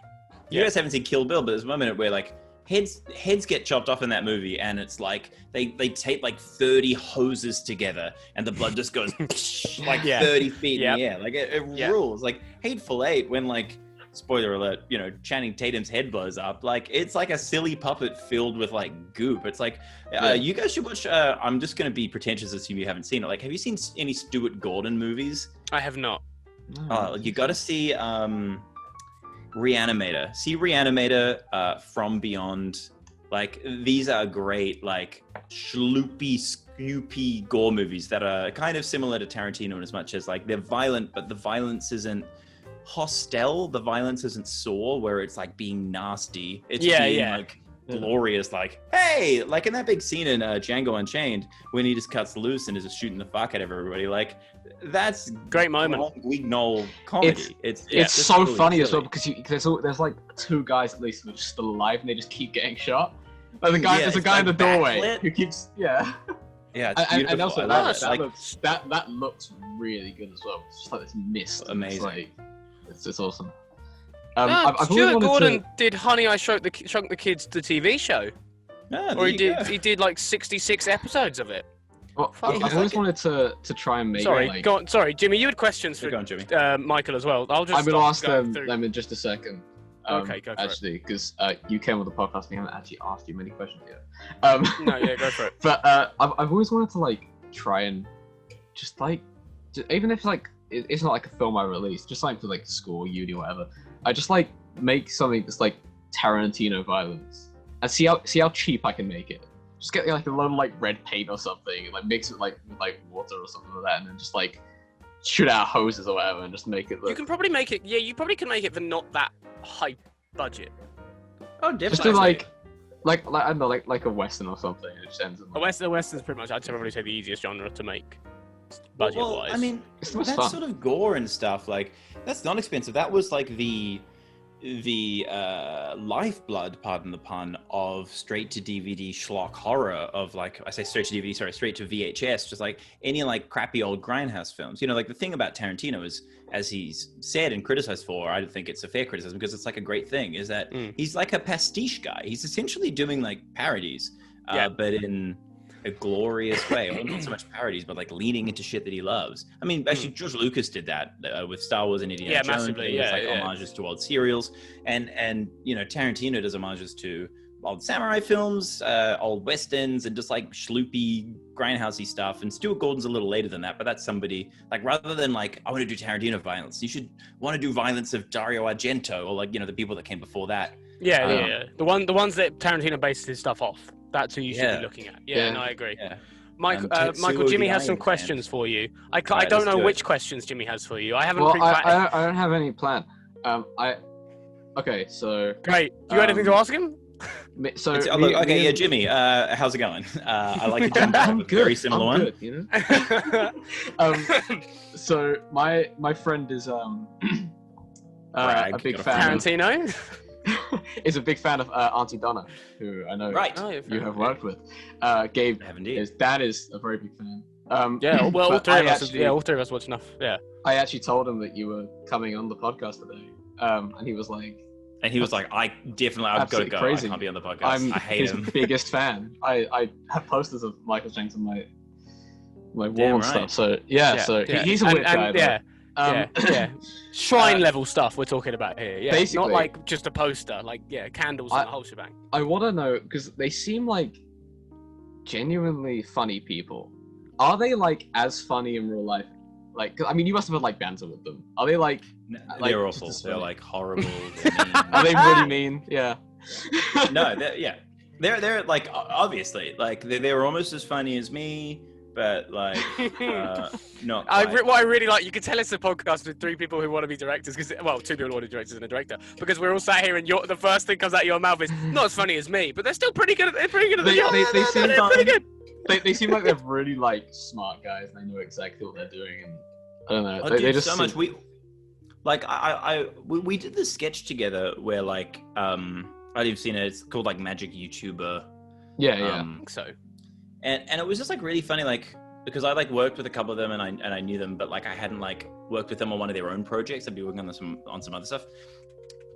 You guys haven't seen Kill Bill, but there's a moment where like heads get chopped off in that movie, and it's like they tape like 30 hoses together, and the blood just goes like 30 feet in the air. Like it rules. Like Hateful Eight, when like, spoiler alert, you know, Channing Tatum's head blows up. Like it's like a silly puppet filled with like goop. It's like you guys should watch. I'm just gonna be pretentious, assume you haven't seen it. Like, have you seen any Stuart Gordon movies? I have not. You got to see Reanimator. See Reanimator, From Beyond. Like these are great, like schloopy, scoopy gore movies that are kind of similar to Tarantino in as much as like they're violent, but the violence isn't hostile. The violence isn't sore, where it's like being nasty. It's like glorious, like, hey, like in that big scene in Django Unchained when he just cuts loose and is just shooting the fuck out of everybody. Like that's great moment. Guignol comedy. It's so really funny as well because there's like two guys at least who are just still alive and they just keep getting shot. Like there's a guy in the doorway who keeps Yeah, it's beautiful. And also that looks really good as well. It's just like this mist. Amazing. It's awesome. Stuart Gordon did Honey, I Shrunk the Kids, the TV show. Or he did like 66 episodes of it. Well, I've always wanted to try and make. Sorry, Jimmy. You had questions for Jimmy. Michael as well. I'm going to ask them in just a second. Okay, go for actually, because you came on the podcast and we haven't actually asked you many questions yet. No, yeah, go for it. But I've always wanted to like try and just like, even if like it's not like a film I release, just something for like school, uni, or whatever. I just like make something that's like Tarantino violence and see how cheap I can make it. Just get like a load of like red paint or something, and like mix it with water or something like that, and then just like shoot out hoses or whatever, and just make it look. You can probably make it. Yeah, you probably can make it for not that high budget. Oh, definitely. Just do like I don't know, like a western or something. It just ends in like... A western's pretty much, I'd probably say, the easiest genre to make. Budget-wise. Well, I mean, that sort of gore and stuff, like that's not expensive. That was like the lifeblood, pardon the pun, of straight to DVD schlock horror of like, I say straight to DVD, sorry, straight to VHS, just like any like crappy old grindhouse films. You know, like the thing about Tarantino is, as he's said and criticized for, I don't think it's a fair criticism because it's like a great thing, is that he's like a pastiche guy. He's essentially doing like parodies, but in a glorious way, or not so much parodies, but like leaning into shit that he loves. I mean, actually, George Lucas did that with Star Wars and Indiana Jones. Massively, It was homages to old serials, and Tarantino does homages to old samurai films, old westerns, and just like schloopy, grindhousey stuff. And Stuart Gordon's a little later than that, but that's somebody like, rather than like, I want to do Tarantino violence, you should want to do violence of Dario Argento, or like, the people that came before that. Yeah. The ones that Tarantino based his stuff off. That's who you should be looking at. Yeah, no, I agree. Yeah. Michael, Jimmy has some questions for you. I don't know which questions Jimmy has for you. I haven't. I don't have any plan. Okay, so. Great. Do you have anything to ask him? So Jimmy. How's it going? I like to have a very similar one. Good, you know? So my friend is a big fan. Tarantino. Is a big fan of Auntie Donna, who I know you have worked with. Gabe, his dad is a very big fan. All three of us watch enough. Yeah. I actually told him that you were coming on the podcast today, and he was like, I've got to go. Crazy. I can't be on the podcast. I hate him. His biggest fan. I have posters of Michael Shanks on my wall and stuff. So he's a weird guy. Shrine level stuff we're talking about here. Yeah, basically, not like just a poster. Like candles and the whole shebang. I want to know, because they seem like genuinely funny people. Are they like as funny in real life? Like, I mean, you must have had like banter with them. Are they like? They're awful. They're like horrible. Are they really mean? Yeah. No, they're like, obviously, like they're almost as funny as me. But like, not. What I really like, you can tell it's a podcast with three people who want to be directors, two people who want to be directors and a director, because we're all sat here and the first thing comes out of your mouth is not as funny as me, but they're still pretty good. They're pretty good at the job. They're pretty good. They seem like they're really like smart guys. And they know exactly what they're doing, and I don't know. They just so much. We did this sketch together where like I don't even seen it. It's called like Magic YouTuber. Yeah. So. And it was just like really funny, like, because I like worked with a couple of them and I knew them, but like I hadn't like worked with them on one of their own projects. I'd be working on some other stuff.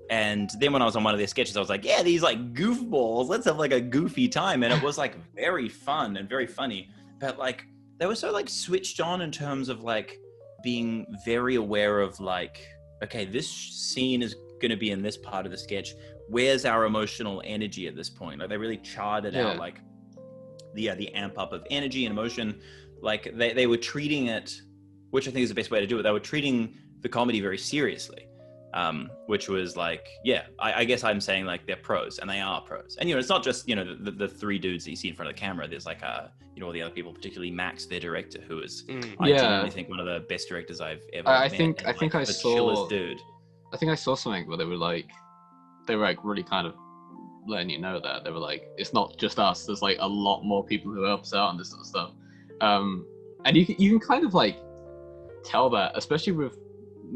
And then when I was on one of their sketches, I was like, yeah, these like goofballs, let's have like a goofy time. And it was like very fun and very funny. But like they were so like switched on in terms of like being very aware of like, okay, this scene is going to be in this part of the sketch. Where's our emotional energy at this point? Like they really charted out like the amp up of energy and emotion. Like they were treating it, which I think is the best way to do it. They were treating the comedy very seriously, which was like, I guess I'm saying like they're pros, and they are pros. And it's not just the three dudes that you see in front of the camera. There's like all the other people, particularly Max, their director, who is I genuinely think one of the best directors I've ever met. I think I saw chillest dude. I think I saw something where they were like really kind of letting you know that they were like, it's not just us, there's like a lot more people who help us out on this sort of stuff, and you can kind of like tell that, especially with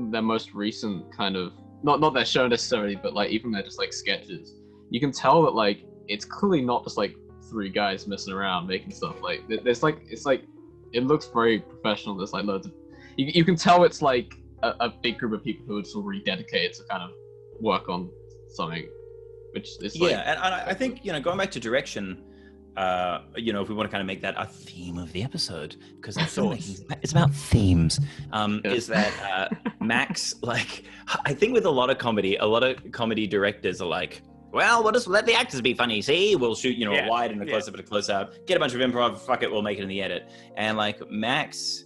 their most recent kind of not their show necessarily, but like even their just like sketches, you can tell that like it's clearly not just like three guys messing around making stuff. Like there's like, it's like, it looks very professional. There's like loads of, you can tell it's like a big group of people who are just really dedicated to kind of work on something. Which is and I think going back to direction, if we want to kind of make that a theme of the episode, because it's about themes, is that Max, like, I think with a lot of comedy directors are like, well, we'll just let the actors be funny. See, we'll shoot a wide and a close up and a close up, get a bunch of improv, fuck it, we'll make it in the edit. And like Max,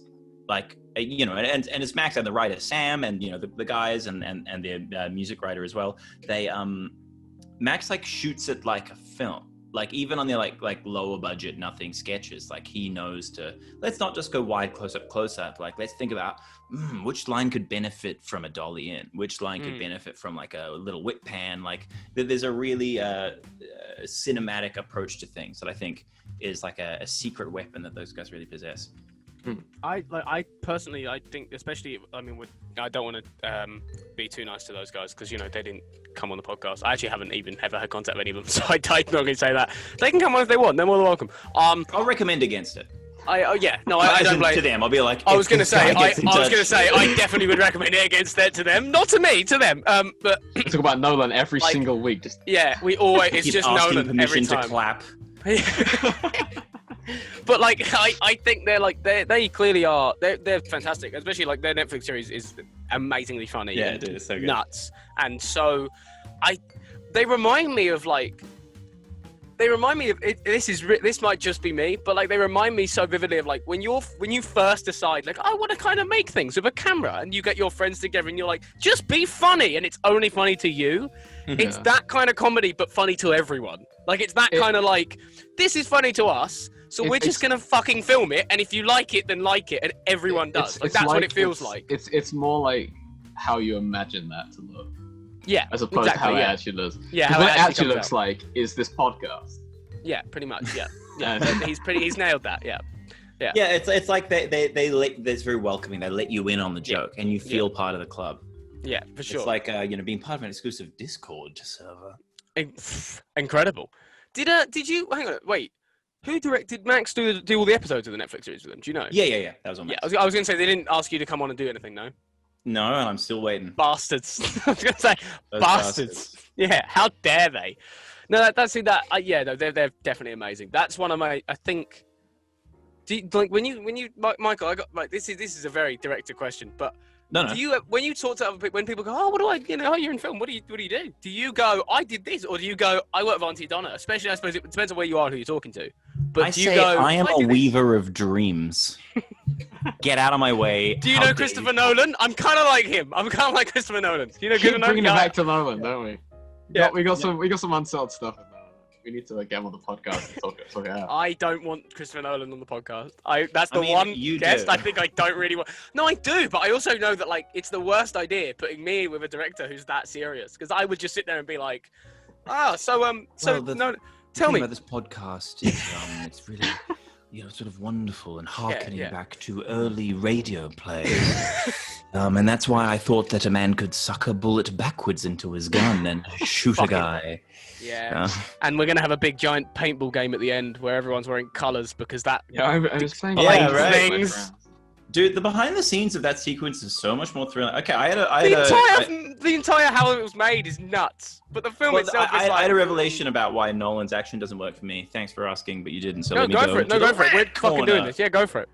like, and it's Max and the writer Sam and the guys and the music writer as well. They Max like shoots it like a film. Like even on the like lower budget nothing sketches, like he knows to, let's not just go wide close up. Like let's think about which line could benefit from a dolly in, which line could benefit from like a little whip pan. Like there's a really cinematic approach to things that I think is like a secret weapon that those guys really possess. I personally, I think, especially, I mean, I don't want to be too nice to those guys because they didn't come on the podcast. I actually haven't even ever had contact with any of them, so I'm not going to say that. They can come on if they want. They're more than welcome. I'll recommend against it. I don't blame to them. I'll be like, I was going to say, I definitely would recommend it against it to them, not to me, to them. But we talk about Nolan every single week. We always. It's just Nolan permission every time. To clap. but like I think they're like they clearly are. They're fantastic, especially like their Netflix series is amazingly funny. Yeah, dude, it's so good. Nuts, and so they remind me of like. They remind me of it, this might just be me, but like they remind me so vividly of like when you first decide like I want to kind of make things with a camera, and you get your friends together and you're like just be funny, and it's only funny to you. It's that kind of comedy, but funny to everyone. Like it's that kind of like this is funny to us, so we're just gonna fucking film it, and if you like it, then like it, and everyone does. Like that's what it feels like. It's more like how you imagine that to look. Yeah, as opposed to how it actually looks. Yeah, how what it actually looks like is this podcast. Yeah, pretty much. Yeah. He's nailed that. Yeah. It's like they let, that's very welcoming. They let you in on the joke, and you feel part of the club. Yeah, for sure. It's like being part of an exclusive Discord server. Incredible. Did you hang on? Wait, who directed Max do all the episodes of the Netflix series with them? Do you know? Yeah. That was on Max. Yeah, I was going to say they didn't ask you to come on and do anything, no? No, and I'm still waiting. Bastards. I was going to say bastards. Yeah, how dare they? No, they're definitely amazing. That's one of my. I think. Like when you Michael, I got like this is a very directed question, but no. Do you when you talk to other people, when people go, oh, what do I, oh, you're in film, what do you do? Do you go, I did this, or do you go, I work with Auntie Donna? Especially, I suppose it depends on where you are, who you're talking to. But do you go, I am a weaver of dreams. Get out of my way. Do you know Christopher Nolan? I'm kind of like him. I'm kind of like Christopher Nolan. Do you know Christopher Nolan? Bringing it back to Nolan, don't we? Yeah, we got some unsold stuff in there. We need to get him on the podcast and talk it out. I don't want Christopher Nolan on the podcast. That's the one guest I think I don't really want. No, I do, but I also know that like it's the worst idea putting me with a director who's that serious, because I would just sit there and be like, tell me about this podcast is it's really sort of wonderful and harkening back to early radio plays. And that's why I thought that a man could suck a bullet backwards into his gun and shoot a guy. Yeah. And we're going to have a big giant paintball game at the end where everyone's wearing colours because that... Yeah, I was playing things. Dude, the behind the scenes of that sequence is so much more thrilling. Okay, the entire how it was made is nuts. But the film itself is like... I had a revelation about why Nolan's action doesn't work for me. Thanks for asking, but you didn't. So go for it. Go for it. We're fucking doing this. Yeah, go for it.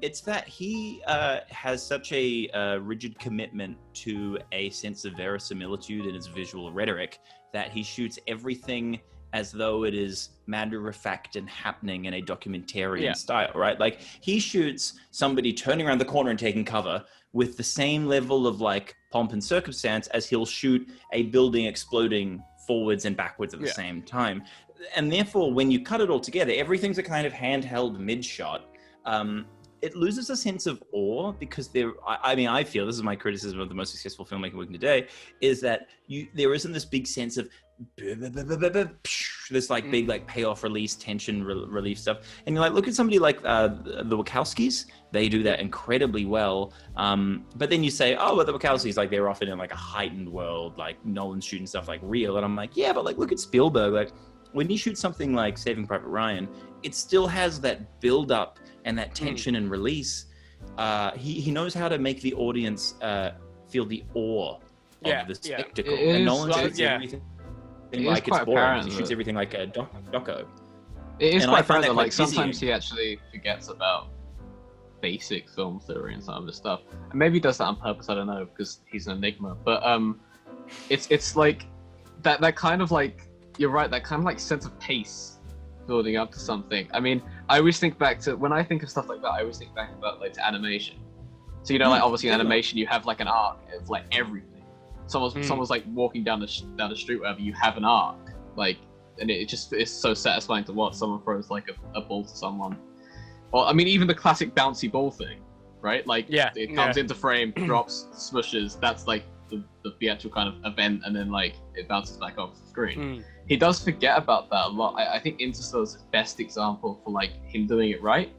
It's that he has such a rigid commitment to a sense of verisimilitude in his visual rhetoric that he shoots everything as though it is matter of fact and happening in a documentarian style, right? Like he shoots somebody turning around the corner and taking cover with the same level of like pomp and circumstance as he'll shoot a building exploding forwards and backwards at the same time. And therefore, when you cut it all together, everything's a kind of handheld mid-shot. It loses a sense of awe because I feel, this is my criticism of the most successful filmmaking working today, is that there isn't this big sense of this like big like payoff release, tension relief stuff. And you're like, look at somebody like the Wachowskis. They do that incredibly well. But then you say, oh, well, the Wachowskis, like they're often in like a heightened world, like Nolan's shooting stuff like real. And I'm like, yeah, but like look at Spielberg. Like when he shoots something like Saving Private Ryan, it still has that build up and that tension and release. He knows how to make the audience feel the awe of the spectacle. And Nolan shoots everything like it's boring. He shoots everything like a doco. It is quite apparent that like sometimes he actually forgets about basic film theory and some of this stuff. And maybe he does that on purpose, I don't know, because he's an enigma. But it's like that kind of like, you're right, that kind of like sense of pace building up to something. I mean, I always think back to, when I think of stuff like that, I always think back about like to animation. So like obviously in animation you have like an arc of like everything. Someone's like walking down the street, wherever, you have an arc, like, and it's so satisfying to watch. Someone throws like a ball to someone, or I mean even the classic bouncy ball thing, right? Like it comes into frame, drops, smushes. That's like the actual kind of event, and then like it bounces back off the screen. He does forget about that a lot. I think Interstellar is the best example for like him doing it right.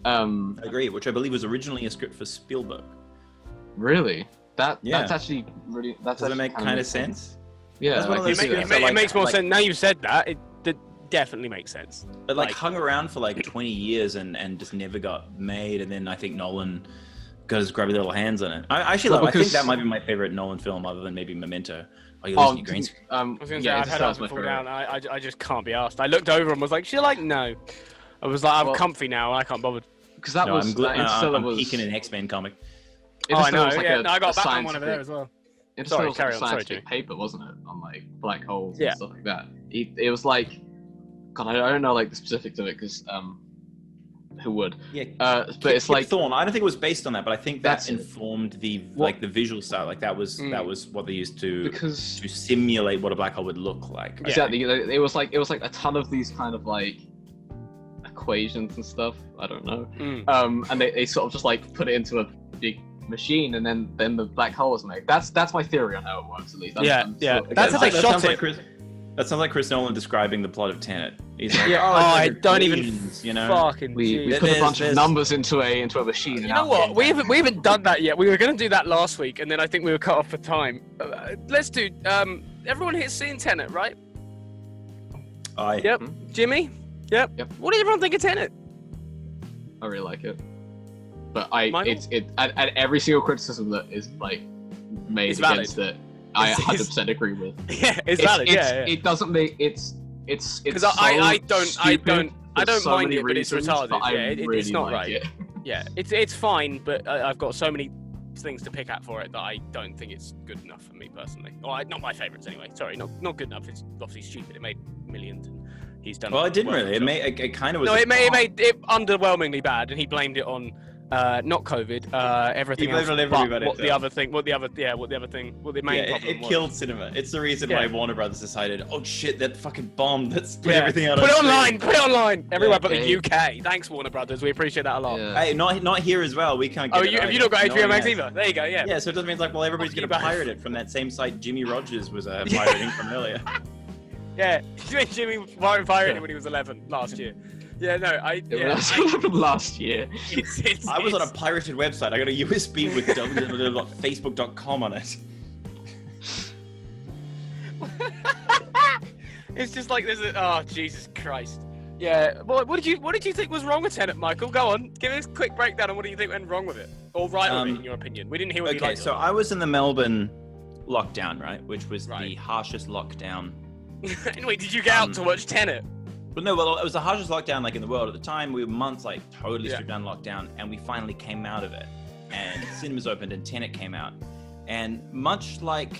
I agree, which I believe was originally a script for Spielberg. Really? That's actually really... Does that make kind of sense? Yeah. It makes more sense. Now you've said that, it definitely makes sense. It like hung around for like 20 years and just never got made, and then I think Nolan got his grubby little hands on it. I think that might be my favorite Nolan film, other than maybe Memento. Oh, you're losing your green screen. I was going to say, I've had Arthur fall down. I just can't be asked. I looked over and was like, she's like, no. I was like, I'm comfy now, and I can't bother. Because that was Interstellar was peeking an X-Men comic. I know. No, I got a Batman one over there as well. Interstellar was like a scientific paper, wasn't it? On like black holes and stuff like that. It was like, God, I don't know like the specifics of it because who would? Yeah. But it's like Thorne. I don't think it was based on that, but I think that informed the the visual style. Like that was what they used to simulate what a black hole would look like. Exactly. It was like a ton of these kind of like equations and stuff. I don't know. And they sort of just like put it into a big machine, and then the black hole was made. That's my theory on how it works, at least. That sounds like Chris Nolan describing the plot of Tenet. He's like, I don't even fucking. We put a bunch of numbers into a machine. You know what? We haven't done that yet. We were going to do that last week, and then I think we were cut off for time. Let's do. Everyone here's seen Tenet, right? Yep. Jimmy. Yep. What did everyone think of Tenet? I really like it, but at every single criticism that is like made against it, I 100% agree with. Yeah, it's valid. It doesn't make it's because I don't mind it, but it's retarded. But it's not like right. It. Yeah, it's fine, but I've got so many things to pick at for it that I don't think it's good enough for me personally. Or not my favorites anyway. Sorry, not good enough. It's obviously stupid. It made millions. And he's done. Well, it didn't really. It kind of was. No, it made it underwhelmingly bad, and he blamed it on not COVID, everything else. What the other thing? What the main problem it was. killed cinema. It's the reason why Warner Brothers decided, oh shit, that fucking bomb. Let's put everything out. Put it online. Everywhere but the UK. Thanks, Warner Brothers. We appreciate that a lot. Yeah. Hey, not here as well. We can't get it. Have you not got HBO Max either? There you go. Yeah. Yeah. So it doesn't mean like, everybody's gonna pirate it from that same site Jimmy Rogers was pirating from earlier. Yeah, Jimmy pirated when he was 11 last year. Yeah, no, last year. I was on a pirated website. I got a USB with www.facebook.com on it. It's just like oh Jesus Christ. Yeah. What did you think was wrong with Tenet, Michael? Go on, give us a quick breakdown on what do you think went wrong with it, or right with it, in your opinion. We didn't hear what you liked. So I was in the Melbourne lockdown, right, which was the harshest lockdown. Anyway, did you get out to watch Tenet? But no, well, it was the harshest lockdown like in the world at the time. We were months like totally stripped down lockdown, and we finally came out of it. And cinemas opened, and Tenet came out. And much like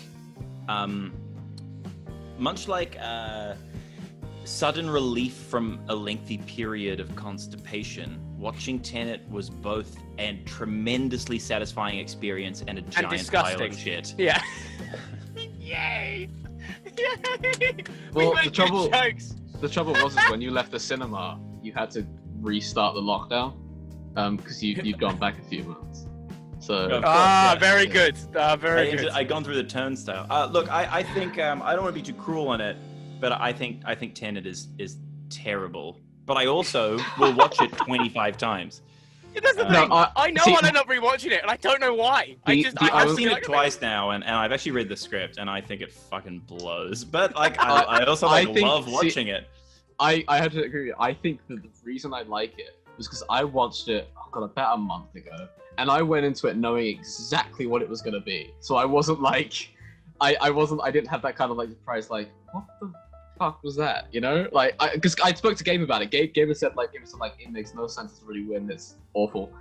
sudden relief from a lengthy period of constipation, watching Tenet was both a tremendously satisfying experience and a giant pile of shit. Yeah. Yay! Yay! Well, the trouble was is when you left the cinema, you had to restart the lockdown because you'd gone back a few months. So very good. Very good. I'd gone through the turnstile. Look, I think I don't want to be too cruel on it, but I think Tenet is terrible. But I also will watch it 25 times. That's the thing. I know I'll end up rewatching it, and I don't know why. I've seen it twice now, and I've actually read the script, and I think it fucking blows. But like, I also love watching it. I have to agree with you. I think that the reason I like it was because I watched it about a month ago, and I went into it knowing exactly what it was going to be. So I wasn't like, I didn't have that kind of like surprise, like, what the fuck was that? You know, like, because I spoke to Gabe about it. Gabe said it makes no sense. It's really weird. It's awful.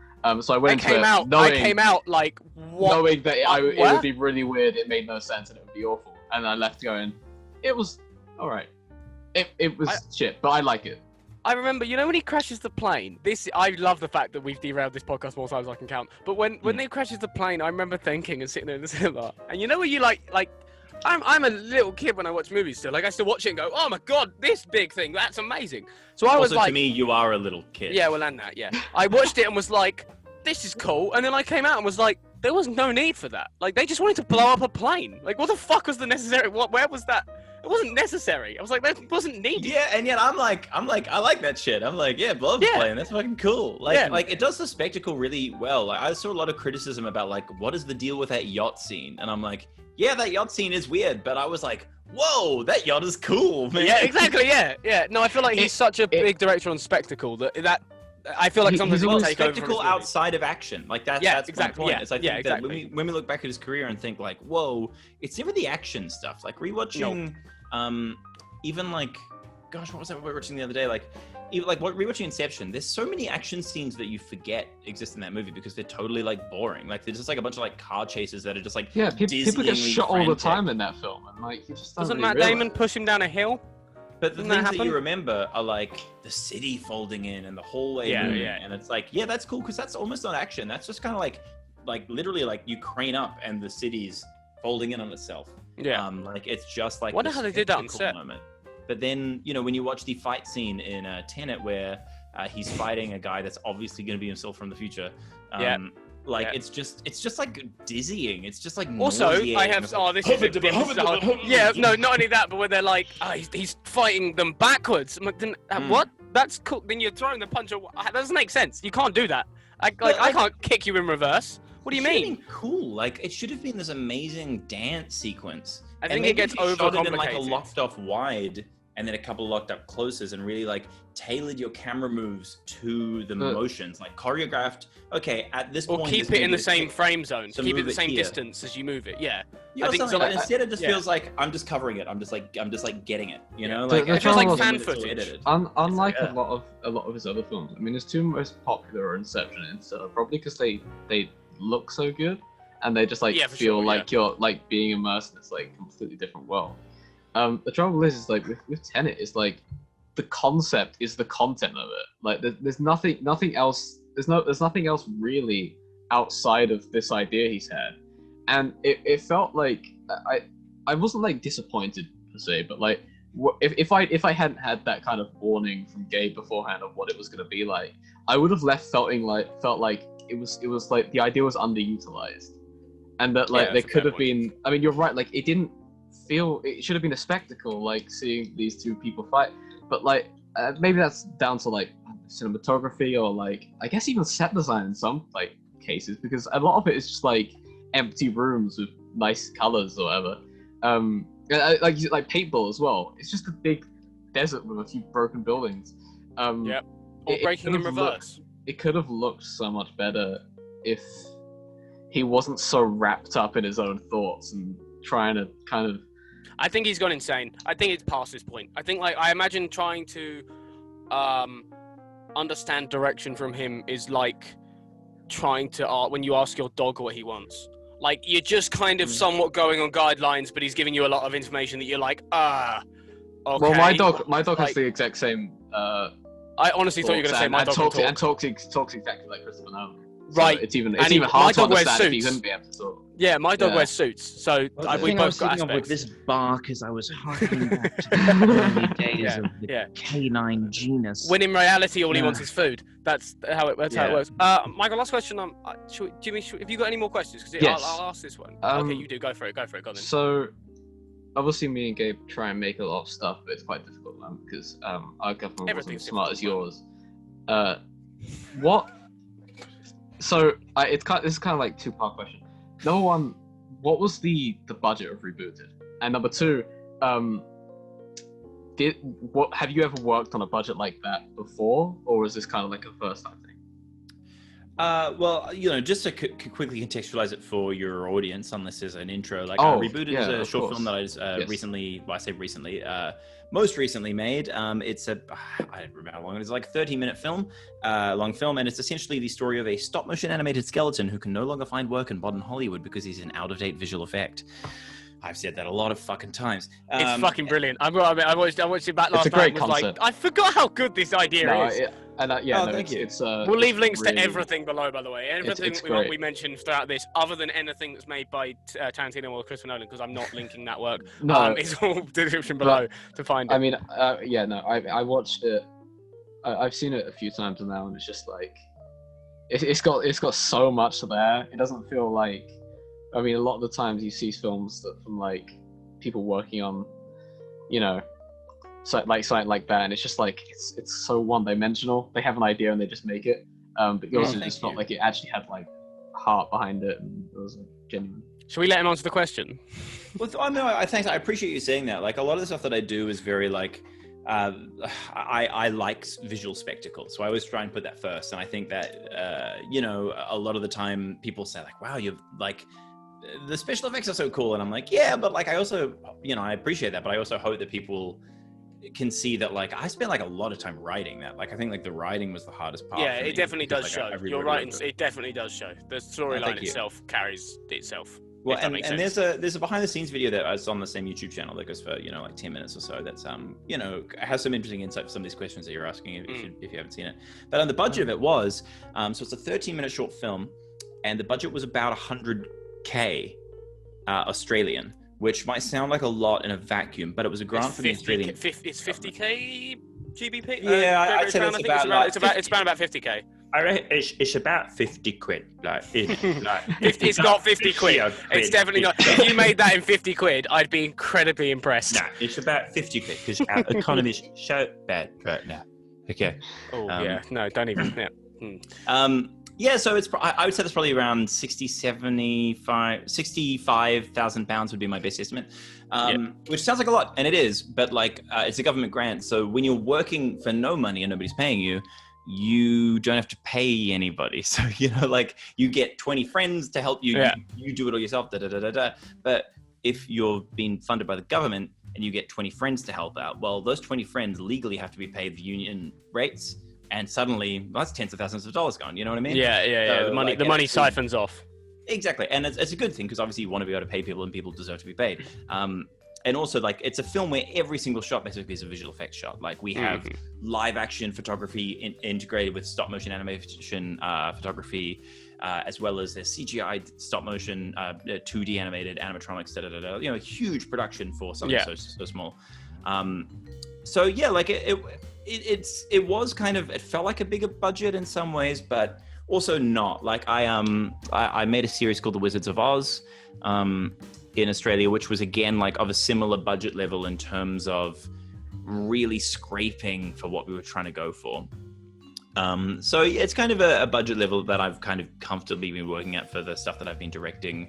So I went into it knowing, I came out like, what? Knowing that it would be really weird. It made no sense and it would be awful. And I left going, it was all right. It was shit, but I like it. I remember, when he crashes the plane. I love the fact that we've derailed this podcast more times than I can count. But when he crashes the plane, I remember thinking and sitting there in the cinema. And you know where you like. I'm a little kid when I watch movies still. Like, I still watch it and go, oh my god, this big thing, that's amazing. So I was like, to me, you are a little kid. Yeah, well, and that, yeah. I watched it and was like, this is cool. And then I came out and was like, there was no need for that. Like, they just wanted to blow up a plane. Like, what the fuck was the necessary? Where was that? It wasn't necessary. I was like, that wasn't needed. Yeah, and yet I'm like, I like that shit. I'm like, yeah, blow up a plane. That's fucking cool. Like it does the spectacle really well. Like, I saw a lot of criticism about like, what is the deal with that yacht scene? And I'm like, yeah, that yacht scene is weird, but I was like, whoa, that yacht is cool, man. Yeah, exactly. Yeah. No, I feel like he's such a big director on spectacle that I feel like sometimes he's take spectacle over outside of action. Like that's exactly. My point. I think that when we look back at his career and think like, whoa, it's never the action stuff. Like rewatching, even like gosh, what was that we were watching the other day? Like, even like rewatching Inception. There's so many action scenes that you forget exist in that movie because they're totally like boring. Like, they're just like a bunch of like car chases that are just like people get shot all the time in that film, and like you just doesn't Matt Damon push him down a hill? But the things that you remember are like the city folding in and the hallway moving, and it's like, yeah, that's cool because that's almost not action. That's just kind of like literally like you crane up and the city's folding in on itself. Yeah. Like it's just like. Wonder how they did that on set. Moment. But then, you know, when you watch the fight scene in Tenet where he's fighting a guy that's obviously going to be himself from the future. It's just like dizzying. It's just like also I have this is not only that, but when they're like he's fighting them backwards. I'm like, what? That's cool. Then you're throwing the punch. That doesn't make sense. You can't do that. I can't kick you in reverse. What do you mean? Cool. Like it should have been this amazing dance sequence. I think it gets overcomplicated. In like a locked off wide and then a couple of locked up closes and really like tailored your camera moves to the motions, like choreographed. Okay, at this point, keep it in the same frame zone. So keep it the same distance as you move it. Yeah, I think so. Instead, it just feels like I'm just covering it. I'm just like getting it. You know, like it feels like fan footage. Unlike a lot of his other films. I mean, his two most popular are Inception and Interstellar, probably because they look so good and they just like feel like you're like being immersed in this like completely different world. The trouble is like with Tenet is like the concept is the content of it. Like there's nothing else. There's nothing else really outside of this idea he's had, and it felt like I wasn't like disappointed per se, but like if I hadn't had that kind of warning from Gabe beforehand of what it was going to be like, I would have felt like it was like the idea was underutilized, and that like there could have been. I mean, you're right. Like it didn't feel. It should have been a spectacle, like seeing these two people fight. But like maybe that's down to like cinematography or like I guess even set design in some like cases, because a lot of it is just like empty rooms with nice colors or whatever. Like paintball as well. It's just a big desert with a few broken buildings. Or breaking in reverse. It could have looked so much better if he wasn't so wrapped up in his own thoughts and trying to kind of. I think he's gone insane. I think it's past this point. I think I imagine trying to understand direction from him is like trying to when you ask your dog what he wants. Like you're just kind of somewhat going on guidelines, but he's giving you a lot of information that you're like, okay. Well, my dog has the exact same. I honestly thought you were going to say my dog talks exactly like Christopher Nolan. So right. It's even hard to understand if he wouldn't be able to talk. Yeah, my dog wears suits, so we both got aspects. With this bark as I was harking back to the early days of the canine genus. When in reality, all he wants is food. That's how it works. Michael, last question. Jimmy, have you got any more questions? Because I'll ask this one. Okay, you do. Go for it. Go on then. So, obviously, me and Gabe try and make a lot of stuff, but it's quite difficult because our government wasn't as smart as yours. What? So, this is kind of like two-part question. Number one, what was the budget of Rebooted? And number two, have you ever worked on a budget like that before, or was this kind of like a first-time thing? Well, just to quickly contextualize it for your audience, unless there's an intro, Rebooted is a short film that I most recently made. It's I don't remember how long it is, like a 30-minute film, long film, and it's essentially the story of a stop-motion animated skeleton who can no longer find work in modern Hollywood because he's an out-of-date visual effect. I've said that a lot of fucking times. It's fucking brilliant. I watched it back last night. It's a great concept. I forgot how good this idea is. Thank you. We'll leave links to everything below, by the way. Everything we mentioned throughout this, other than anything that's made by Tarantino or Christopher Nolan, because I'm not linking that work. It's all description below to find it. I mean, I watched it. I've seen it a few times now, and it's just like it's got so much there. It doesn't feel like. I mean, a lot of the times you see films from like people working on, something like that, and it's just like it's so one-dimensional. They have an idea and they just make it. But yours just felt like it actually had like heart behind it, and it was like, genuine. Should we let him answer the question? Well, I appreciate you saying that. Like a lot of the stuff that I do is very like. I like visual spectacle, so I always try and put that first. And I think that a lot of the time people say like, "Wow, you've like." The special effects are so cool, and I'm like, yeah, but like I also, I appreciate that, but I also hope that people can see that like I spent like a lot of time writing that. Like I think like the writing was the hardest part. Yeah, it definitely does show. You're right. It definitely does show. The storyline itself carries itself. Well, and there's a behind the scenes video that is on the same YouTube channel that goes for like 10 minutes or so. That's has some interesting insight for some of these questions that you're asking if you haven't seen it. But on the budget of it was so it's a 13-minute short film, and the budget was about 100K Australian, which might sound like a lot in a vacuum, but it was a grant from the Australian. It's 50K GBP. Yeah, I'd say that's it's around about 50K. I reckon it's about 50 quid. It's not 50 quid. It's definitely not. If you made that in 50 quid, I'd be incredibly impressed. Nah, it's about 50 quid because our economy is so bad right now. Okay. Oh yeah, no, don't even. Yeah. Yeah, so I would say that's probably around 65,000 pounds would be my best estimate, which sounds like a lot, and it is, but like it's a government grant, so when you're working for no money and nobody's paying you, you don't have to pay anybody. So, like you get 20 friends to help you, you do it all yourself, But if you're being funded by the government and you get 20 friends to help out, well, those 20 friends legally have to be paid the union rates. And suddenly, that's tens of thousands of dollars gone. You know what I mean? Yeah. So, the money siphons off. Exactly, and it's a good thing because obviously you want to be able to pay people, and people deserve to be paid. And also, like, it's a film where every single shot basically is a visual effects shot. Like, we have live action photography integrated with stop motion animation photography, as well as there's CGI stop motion, 2D animated animatronics, huge production for something so small. So yeah, like it was kind of, it felt like a bigger budget in some ways, but also not. Like I made a series called The Wizards of Oz in Australia, which was again like of a similar budget level in terms of really scraping for what we were trying to go for. So it's kind of a budget level that I've kind of comfortably been working at for the stuff that I've been directing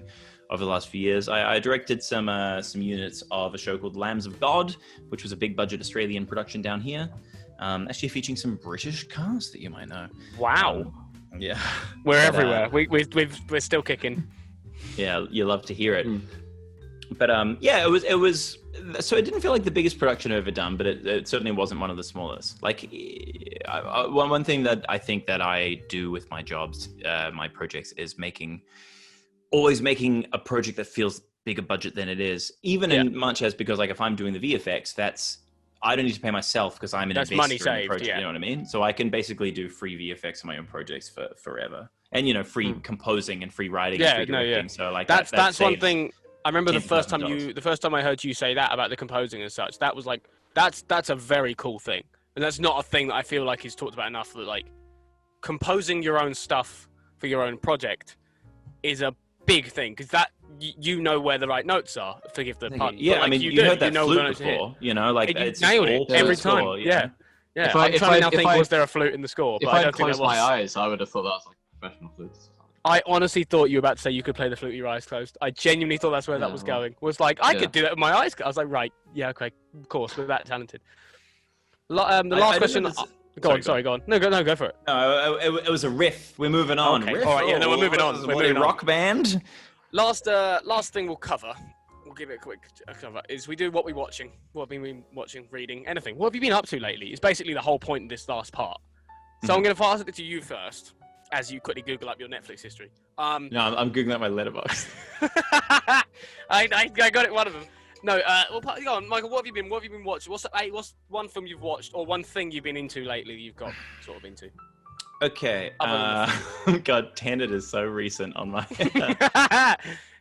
over the last few years. I directed some units of a show called Lambs of God, which was a big budget Australian production down here. Actually featuring some British cast that you might know. Wow. Yeah. We're everywhere. We're still kicking. Yeah, you love to hear it. But yeah, it was. So it didn't feel like the biggest production I've ever done, but it certainly wasn't one of the smallest. Like one thing that I think that I do with my jobs, my projects, is always making a project that feels bigger budget than it is. Even in much as, because like if I'm doing the VFX, I don't need to pay myself because I'm an investor money saved, in the project. You know what I mean? So I can basically do free VFX on my own projects for forever, and free composing and free writing. And free directing. So like that's one thing. I remember the first time I heard you say that about the composing and such, that was like, that's a very cool thing. And that's not a thing that I feel like is talked about enough, that like composing your own stuff for your own project is a big thing, because that you know where the right notes are, forgive the pun. Yeah, like, I mean, you heard that flute before, like it's nailed it every time. Score, yeah. I'm trying to think, was there a flute in the score? If I had closed my eyes, I would have thought that was like a professional flute. I honestly thought you were about to say you could play the flute with your eyes closed. I genuinely thought that's where that was going. Was like, I could do that with my eyes. I was like, right, yeah, okay, of course, we're that talented. The last question. Go on. No, go for it. No, it was a riff. We're moving on. Okay. All right, we're moving on. We're moving on. Rock band. Last thing we'll cover. We'll give it a quick cover. Is we do what we're watching, what have we been watching, reading, anything. What have you been up to lately? It's basically the whole point in this last part. So I'm going to pass it to you first, as you quickly Google up your Netflix history. No, I'm Googling up my letterbox. I got it, one of them. No, go on, Michael, what have you been watching? What's one film you've watched, or one thing you've been into lately that you've got sort of into? Okay, God, Tenet is so recent on my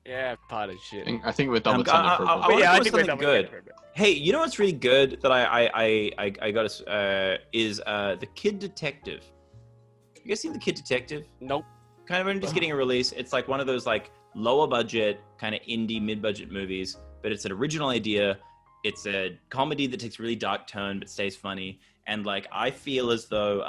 Yeah, part of shit. I think we're done with Tenet for a bit. I think we're done good. Hey, you know what's really good that I got is The Kid Detective. You guys seen The Kid Detective? Nope. Kind of only just getting a release. It's like one of those like lower budget, kind of indie, mid-budget movies, but it's an original idea. It's a comedy that takes a really dark turn but stays funny. And like I feel as though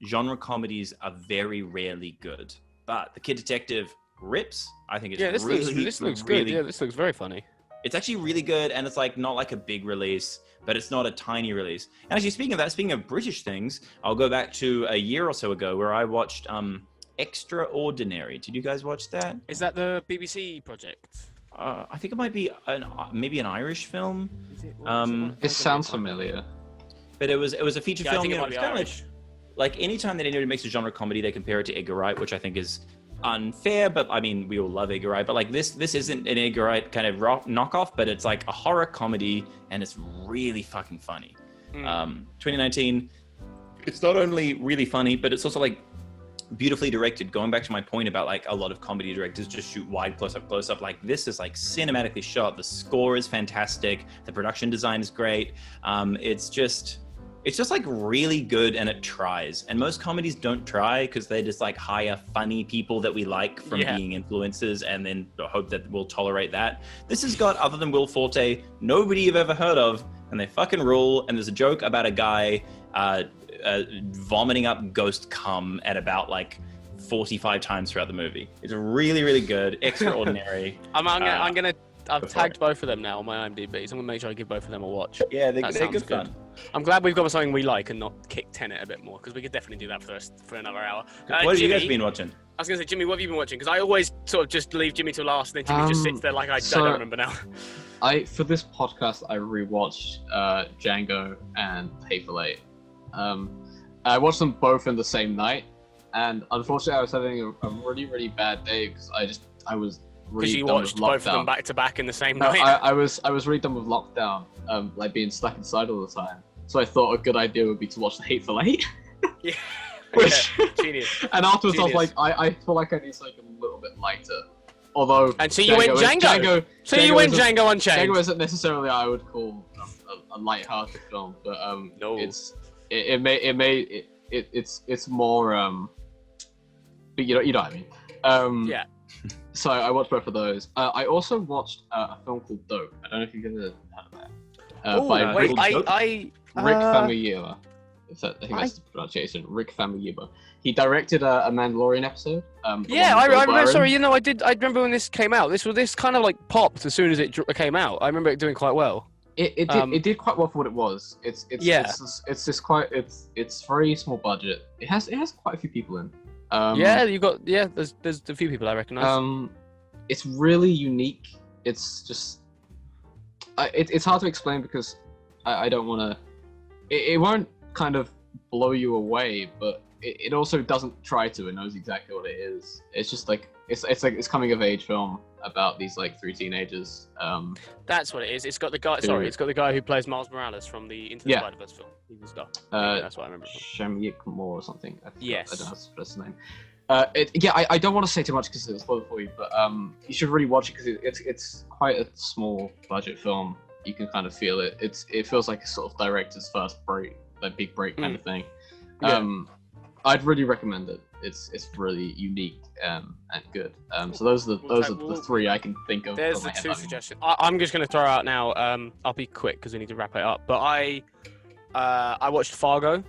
genre comedies are very rarely good. But The Kid Detective rips. I think it's this looks good. Yeah, this looks very funny. It's actually really good, and it's like not like a big release, but it's not a tiny release. And actually, speaking of British things, I'll go back to a year or so ago where I watched Extraordinary. Did you guys watch that? Is that the BBC project? I think it might be maybe an Irish film. It sounds familiar. But it was a feature film. I think it might was be kind of Irish. like anytime that anybody makes a genre comedy, they compare it to Edgar Wright, which I think is unfair. But I mean, we all love Edgar Wright. But like this isn't an Edgar Wright kind of knockoff, but it's like a horror comedy, and it's really fucking funny. 2019. It's not only really funny, but it's also like beautifully directed. Going back to my point about like a lot of comedy directors just shoot wide close up. Like this is like cinematically shot. The score is fantastic. The production design is great. It's just like really good, and it tries. And most comedies don't try because they just like hire funny people that we like from being influencers and then hope that we'll tolerate that. This has got, other than Will Forte, nobody you've ever heard of, and they fucking rule. And there's a joke about a guy vomiting up ghost cum at about like 45 times throughout the movie. It's really, really good, extraordinary. I've tagged both of them now on my IMDb, so I'm gonna make sure I give both of them a watch. Yeah, they're good fun. I'm glad we've got something we like and not kick Tenet a bit more, because we could definitely do that for another hour. What have you guys been watching? I was gonna say, Jimmy, what have you been watching? Because I always sort of just leave Jimmy till last, and then Jimmy just sits there like I don't remember now. For this podcast, I rewatched Django and Hateful Eight. I watched them both in the same night, and unfortunately, I was having a really, really bad day because I was really you done watched with both of them lockdown. back to back in the same No, night. I was really done with lockdown, like being stuck inside all the time. So I thought a good idea would be to watch the Hateful Eight. Yeah. Genius. And afterwards, I was like, I feel like I need something a little bit lighter. Although, and so you went Django. Django Unchained. Django isn't necessarily I would call a light-hearted film, but no. It's more but you know what I mean. Yeah. So I watched both of those. I also watched a film called Dope. I don't know if you've ever heard of that. By Rick Famuyiwa. I think that's the pronunciation. Rick Famuyiwa. He directed a Mandalorian episode. I remember. Sorry, I remember when this came out. This kind of like popped as soon as it came out. I remember it doing quite well. It did quite well for what it was. It's very small budget. It has quite a few people in. There's a few people I recognize. It's really unique. It's just it's hard to explain because I don't want to. It won't kind of blow you away, but it also doesn't try to. It knows exactly what it is. It's just like it's coming of age film about these like three teenagers. That's what it is. It's got the guy. Sorry, it's got the guy who plays Miles Morales from the Into the Spider-Verse film. He was that's what I remember. Shamyik Moore or something. Yes. I don't know how to pronounce his name. I don't want to say too much because it'll spoil it for you, but you should really watch it because it's quite a small budget film. You can kind of feel it. It feels like a sort of director's first break, like big break kind of thing. I'd really recommend it. It's really unique and good. So those are the three I can think of. There's the two suggestions. I'm just going to throw out now. I'll be quick because we need to wrap it up. But I watched Fargo.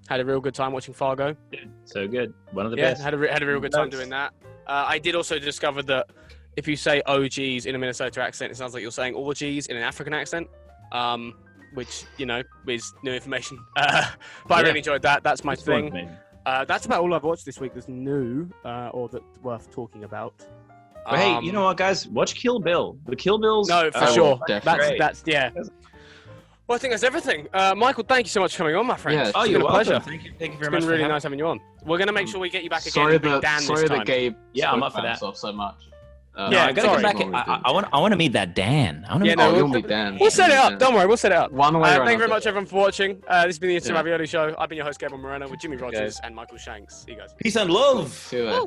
Had a real good time watching Fargo. So good. One of the best. Had a real good time doing that. I did also discover that if you say OGs in a Minnesota accent, it sounds like you're saying orgies in an African accent. Which, is new information. But I really enjoyed that. That's my thing. That's about all I've watched this week that's new or that's worth talking about. But hey, you know what, guys? Watch Kill Bill. The Kill Bills. No, for sure. That's yeah. Well, I think that's everything. Michael, thank you so much for coming on, my friend. Yeah, it's been a pleasure. Thank you very much. It's been really nice having you on. We're going to make sure we get you back again. Sorry that Gabe. Yeah, I'm up for that. So much. I gotta come back. I want to meet that Dan. We'll meet Dan. We'll set it up. Don't worry, we'll set it up. One way or thank you very much, everyone, for watching. This has been the Ravioli Show. I've been your host, Gabriel Moreno, with Jimmy Rogers and Michael Shanks. See you guys. Peace and love. See you later.